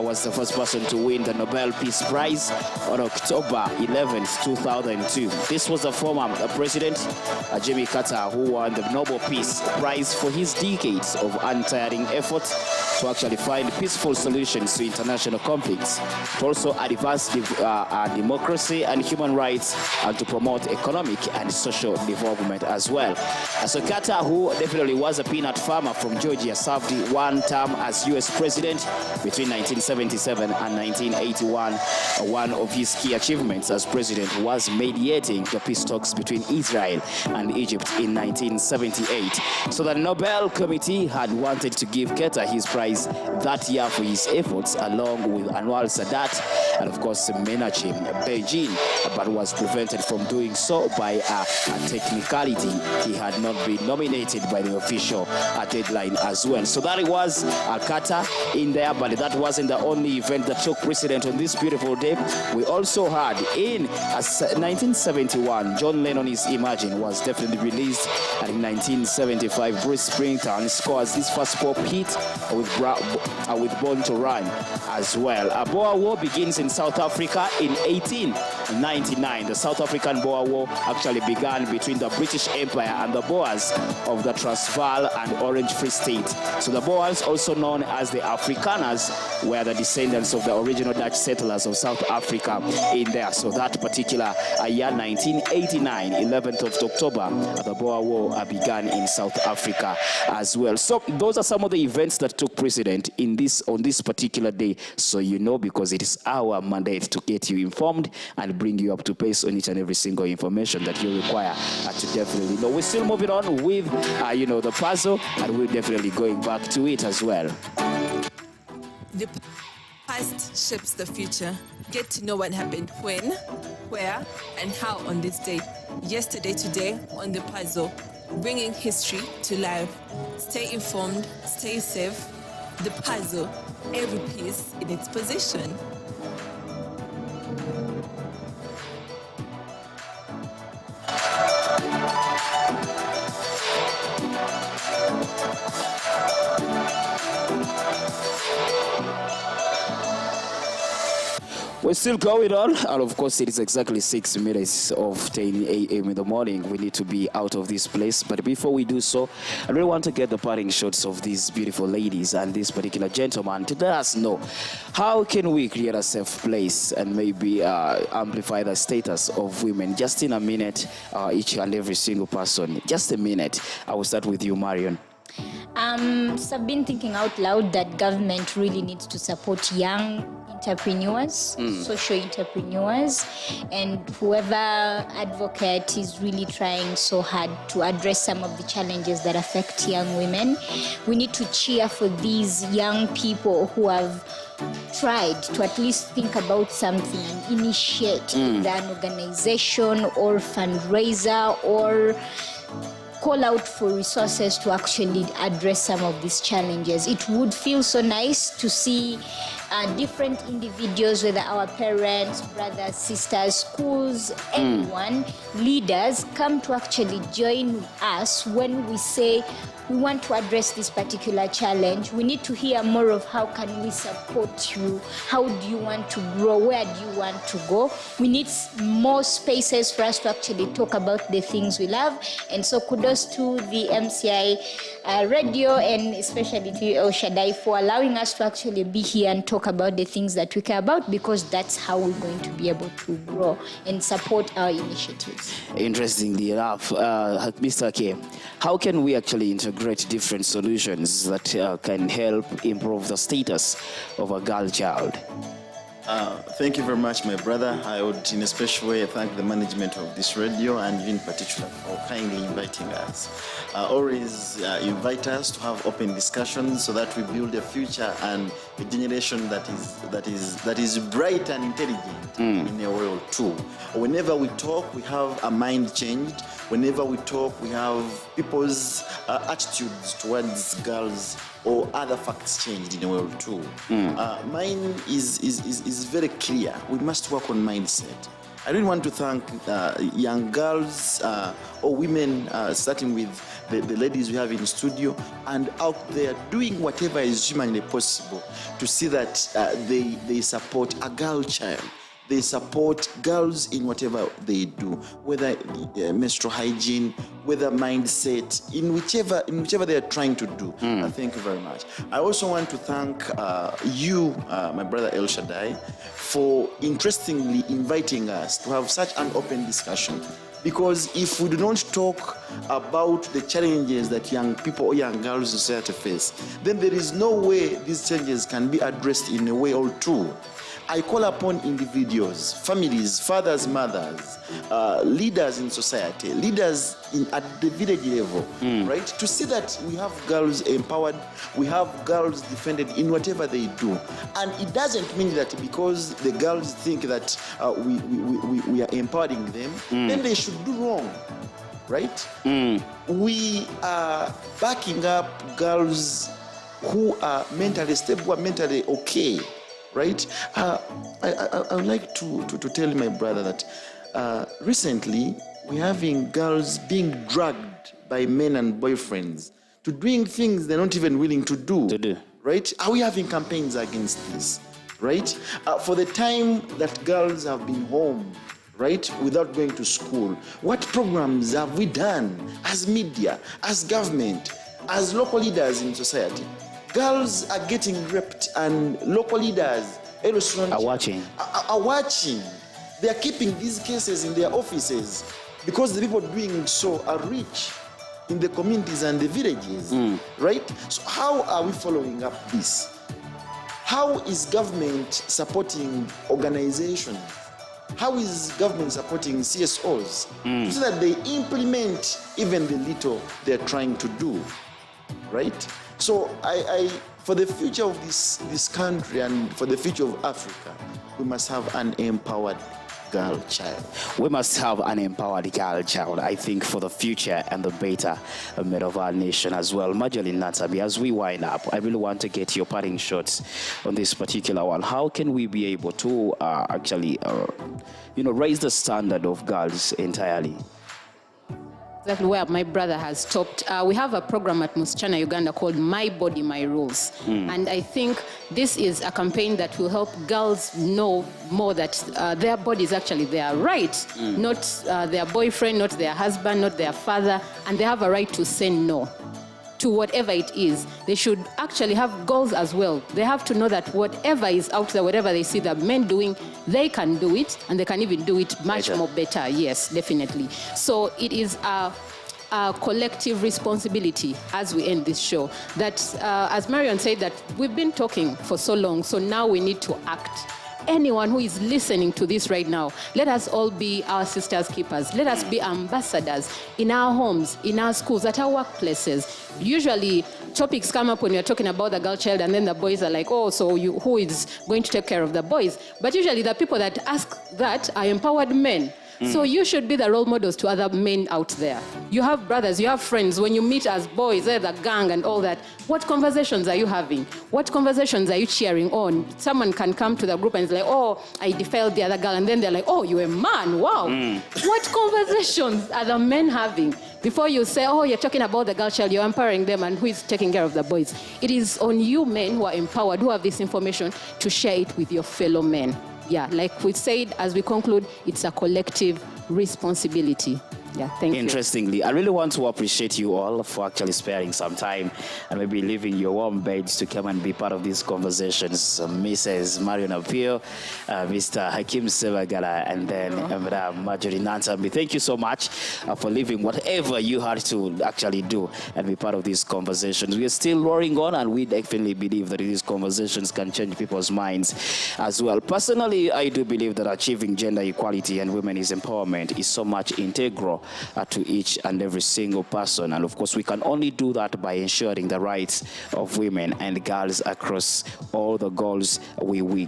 was the first person to win the Nobel Peace Prize on October 11th, 2002. This was the former president, Jimmy Carter, who won the Nobel Peace Prize for his decades of untiring efforts to actually find peaceful solutions to international conflicts, to also advance democracy and human rights, and to promote economic and social development as well. So Carter, who definitely was a peanut farmer from Georgia, served one term as U.S. president between 1977 and 1981. One of his key achievements as president was mediating the peace talks between Israel and Egypt in 1978. So the Nobel Committee had wanted to give Carter his prize that year for his efforts, along with Anwar Sadat and of course Menachem Begin, but was prevented from doing so by a technicality he had not not be nominated by the official deadline as well. So that was Kata in there, but that wasn't the only event that took precedence on this beautiful day. We also had in 1971, John Lennon's Imagine was definitely released, and in 1975, Bruce Springsteen scores his first pop hit with Born to Run as well. A Boer War begins in South Africa in 1899. The South African Boer War actually began between the British Empire and the Boers of the Transvaal and Orange Free State. So the Boers, also known as the Afrikaners, were the descendants of the original Dutch settlers of South Africa in there. So that particular year, 1989, 11th of October, the Boer War began in South Africa as well. So those are some of the events that took precedent on this particular day. So you know, because it is our mandate to get you informed and bring you up to pace on each and every single information that you require to definitely know. We're still moving on with, the puzzle, and we're definitely going back to it as well. The past shapes the future. Get to know what happened when, where, and how on this day. Yesterday, today, on the puzzle, bringing history to life. Stay informed, stay safe. The puzzle, every piece in its position. We're still going on, and of course it is exactly 6 minutes of 10 a.m. in the morning. We need to be out of this place, but before we do so, I really want to get the parting shots of these beautiful ladies and this particular gentleman to let us know how can we create a safe place and maybe amplify the status of women. Just in a minute, each and every single person. Just a minute. I will start with you, Marion. So I've been thinking out loud that government really needs to support young entrepreneurs, social entrepreneurs, and whoever advocate is really trying so hard to address some of the challenges that affect young women. We need to cheer for these young people who have tried to at least think about something and initiate either an organization or fundraiser or call out for resources to actually address some of these challenges. It would feel so nice to see different individuals, whether our parents, brothers, sisters, schools, everyone, leaders, come to actually join us when we say we want to address this particular challenge. We need to hear more of how can we support you, how do you want to grow, where do you want to go. We need more spaces for us to actually talk about the things we love. And so kudos to the MCI radio, and especially to El Shaddai for allowing us to actually be here and talk about the things that we care about, because that's how we're going to be able to grow and support our initiatives. Interestingly enough, Mr. K, how can we actually integrate different solutions that can help improve the status of a girl child? Thank you very much, my brother. I would in a special way thank the management of this radio, and you in particular for kindly inviting us. Always invite us to have open discussions so that we build a future and a generation that is bright and intelligent in a world too. Whenever we talk, we have a mind changed. Whenever we talk, we have people's attitudes towards girls or other facts changed in the world too. Mine is very clear. We must work on mindset. I really want to thank young girls or women, starting with the ladies we have in the studio and out there doing whatever is humanly possible to see that they support a girl child. They support girls in whatever they do, whether menstrual hygiene, whether mindset, in whichever they are trying to do. Thank you very much. I also want to thank you, my brother El Shaddai, for interestingly inviting us to have such an open discussion. Because if we do not talk about the challenges that young people or young girls in society face, then there is no way these challenges can be addressed in a way or two. I call upon individuals, families, fathers, mothers, leaders in society, leaders at the village level, right? To see that we have girls empowered, we have girls defended in whatever they do. And it doesn't mean that because the girls think that we are empowering them, then they should do wrong. right? We are backing up girls who are mentally stable, are mentally okay, right? I would like to tell my brother that recently we're having girls being dragged by men and boyfriends to doing things they're not even willing to do. Right? Are we having campaigns against this? Right? For the time that girls have been home, right, without going to school, what programs have we done as media, as government, as local leaders in society? Girls are getting raped, and local leaders are watching. They are keeping these cases in their offices because the people doing so are rich in the communities and the villages, right? So how are we following up this? How is government supporting organizations? How is government supporting CSOs so that they implement even the little they're trying to do, right? So I for the future of this country and for the future of Africa, we must have an empowered girl child. We must have an empowered girl child, I think, for the future and the betterment of our nation as well. Marjorie Natabi, as we wind up, I really want to get your parting shots on this particular one. How can we be able to raise the standard of girls entirely? Exactly where my brother has stopped. We have a program at Musichana Uganda called My Body, My Rules. And I think this is a campaign that will help girls know more that their body is actually their right, not their boyfriend, not their husband, not their father, and they have a right to say no to whatever it is. They should actually have goals as well. They have to know that whatever is out there, whatever they see the men doing, they can do it, and they can even do it much more better. Yes, definitely. So it is a collective responsibility as we end this show. That, as Marion said, that we've been talking for so long, so now we need to act. Anyone who is listening to this right now, let us all be our sisters' keepers. Let us be ambassadors in our homes, in our schools, at our workplaces. Usually, topics come up when you're talking about the girl child, and then the boys are like, oh, so who is going to take care of the boys? But usually the people that ask that are empowered men. So you should be the role models to other men out there. You have brothers, you have friends. When you meet as boys, the gang and all that, what conversations are you having? What conversations are you cheering on? Someone can come to the group and it's like, oh, I defiled the other girl. And then they're like, oh, you're a man, wow. What conversations are the men having? Before you say, oh, you're talking about the girl child, you're empowering them, and who is taking care of the boys? It is on you men who are empowered, who have this information, to share it with your fellow men. Yeah, like we said, as we conclude, it's a collective responsibility. Yeah, thank you. Interestingly, I really want to appreciate you all for actually sparing some time and maybe leaving your warm beds to come and be part of these conversations. Mrs. Marion Apio, Mr. Hakim Sevagala, and then Madam Marjorie Nantambi. Thank you so much for leaving whatever you had to actually do and be part of these conversations. We are still roaring on, and we definitely believe that these conversations can change people's minds as well. Personally, I do believe that achieving gender equality and women's empowerment is so much integral to each and every single person, and of course we can only do that by ensuring the rights of women and girls across all the goals we will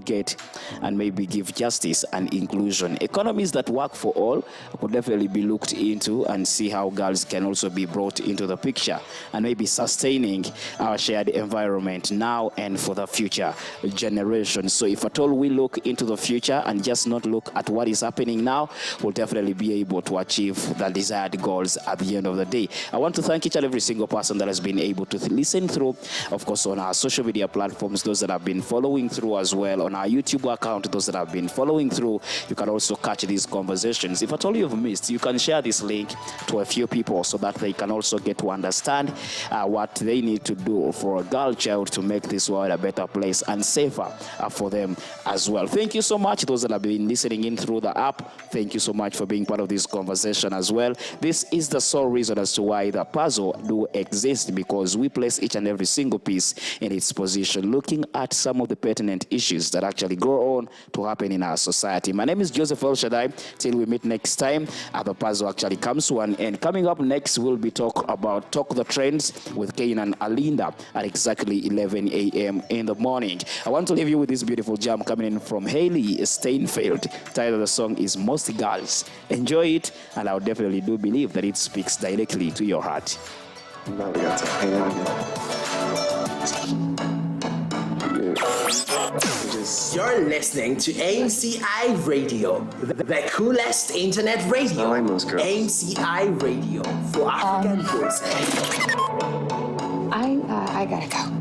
get and maybe give justice and inclusion. Economies that work for all could definitely be looked into, and see how girls can also be brought into the picture and maybe sustaining our shared environment now and for the future generations. So if at all we look into the future and just not look at what is happening now, we'll definitely be able to achieve the desired goals at the end of the day. I want to thank each and every single person that has been able to listen through, of course, on our social media platforms, those that have been following through as well, on our YouTube account, those that have been following through. You can also catch these conversations. If at all you've missed, you can share this link to a few people so that they can also get to understand what they need to do for a girl child to make this world a better place and safer for them as well. Thank you so much, those that have been listening in through the app. Thank you so much for being part of this conversation as well. This is the sole reason as to why the puzzle do exist, because we place each and every single piece in its position, looking at some of the pertinent issues that actually go on to happen in our society. My name is Joseph El Shaddai. Till we meet next time, the puzzle actually comes to an end. Coming up next, we'll be talk the trends with Kane and Alinda at exactly 11 a.m. in the morning. I want to leave you with this beautiful jam coming in from Haley Steinfeld. The title of the song is Most God girls. Enjoy it, and I definitely do believe that it speaks directly to your heart. You're listening to AMCI Radio, the coolest internet radio. AMCI Radio for African voices. I gotta go.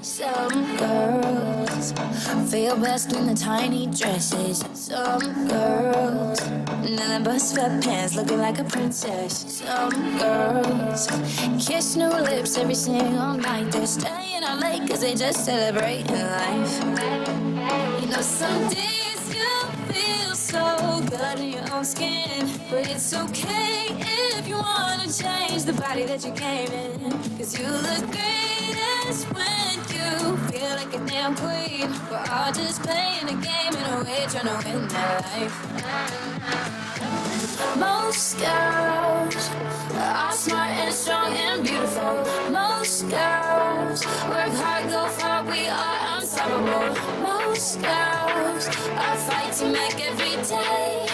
Some girls feel best in the tiny dresses. Some girls nothing but sweatpants, looking like a princess. Some girls kiss new lips every single night. They're staying out late 'cause they just celebrating life. You know, some days you feel so good in your own skin, but it's okay if you wanna change the body that you came in. 'Cause you look greatest when you feel like a damn queen. We're all just playing a game in a way, trying to win that life. Most girls are smart and strong and beautiful. Most girls work hard, go far, we are unstoppable. Most girls are fighting back every day.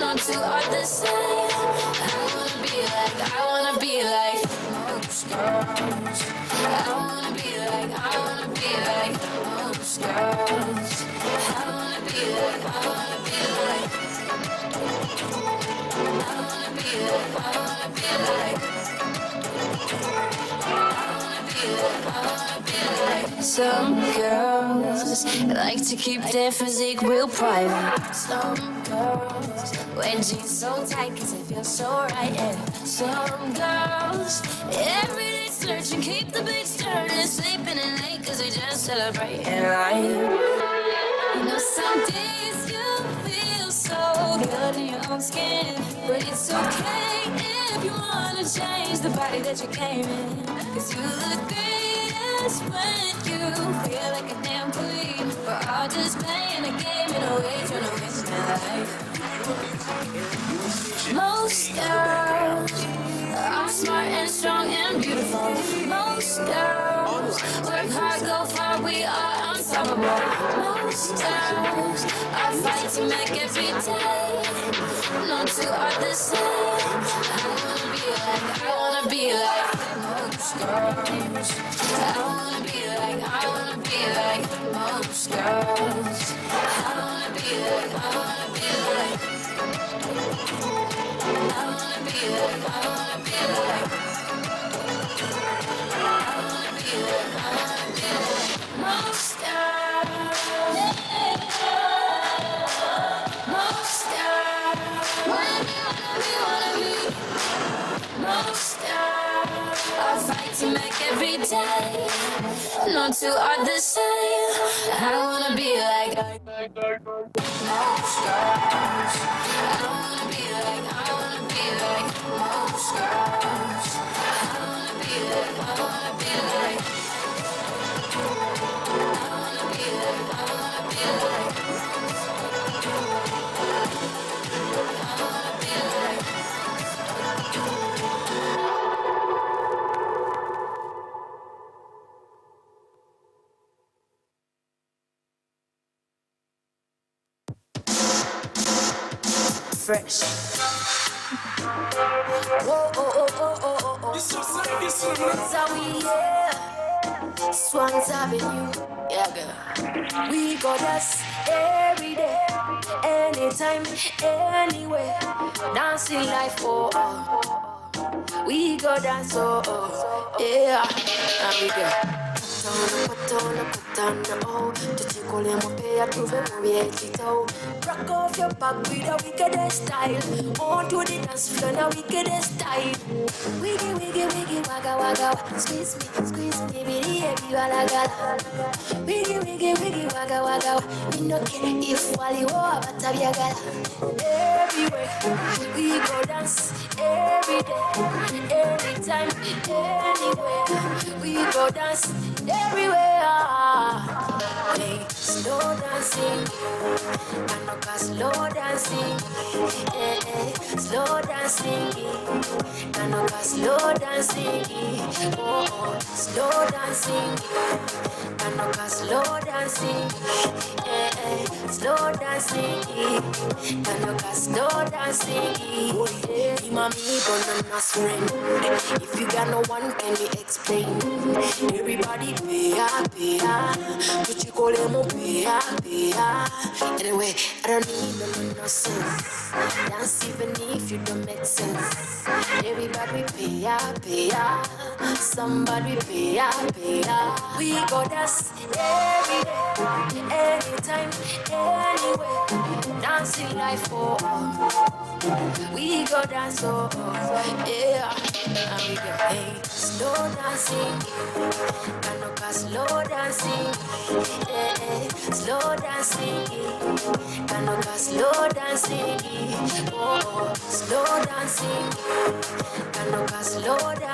No two are the same. I wanna be like most girls. I wanna be like most girls. I wanna be like some girls like to keep their physique real private. Some girls wear jeans so tight 'cause they feel so right. And some girls every day searching, keep the beats turning, sleeping in late 'cause they just celebrating life. You know, some days you feel so good in your own skin, but it's okay if you wanna change the body that you came in. 'Cause you look greatest when you feel like a damn queen. We're all just playing a game in a way, trying to win my life. Most girls are smart and strong and beautiful. Most girls work hard, go far, we are unstoppable. Most girls are fighting back every day. No two are the same. I wanna be like most girls. I wanna be like most girls. I wanna be like most girls. Most girls. Wanna be. Most girls are fighting back every day. No two are the same. I wanna be like most girls. I wanna be like most girls. I wanna be like I wanna be like fresh. Whoa, oh, oh, oh, oh, oh, oh. That's how we, yeah. Swans Avenue, yeah, girl. We go dance every day, anytime, anywhere. Dancing life, oh, oh. We go dance, oh, oh, yeah. And we go. Put on the oh. Tuchikole mopea tuve mubietito. Rock off your back with a wicked style. On to the dance floor, now wicked style. Wiggy, wiggy, wiggy, wagga, wagga. Squeeze me, baby, wala gala. Wiggy, wiggy, wiggy, wagga, wagga. We no care if wali wa batabiagala. Everywhere we go dance, every day, anytime, anywhere. We go dance everywhere. Hey, slow dancing, Kanoka slow dancing, slow dancing, Kanoka slow dancing, oh, slow dancing, Kanoka slow dancing, slow dancing, Kanoka slow dancing, Imami gonna friend. If you got no one, can you explain? Everybody pay up, but you call them pay up. Anyway, I don't need no nonsense. Dance even if you don't make sense. Everybody pay up. Somebody pay up. We go dance every day, anytime, anywhere. Dancing life for all. We go dance so yeah. And we go hey, slow dancing, Kanoka slow dancing, slow dancing, Kanoka slow dancing, oh, slow dancing, Kanoka slow dancing.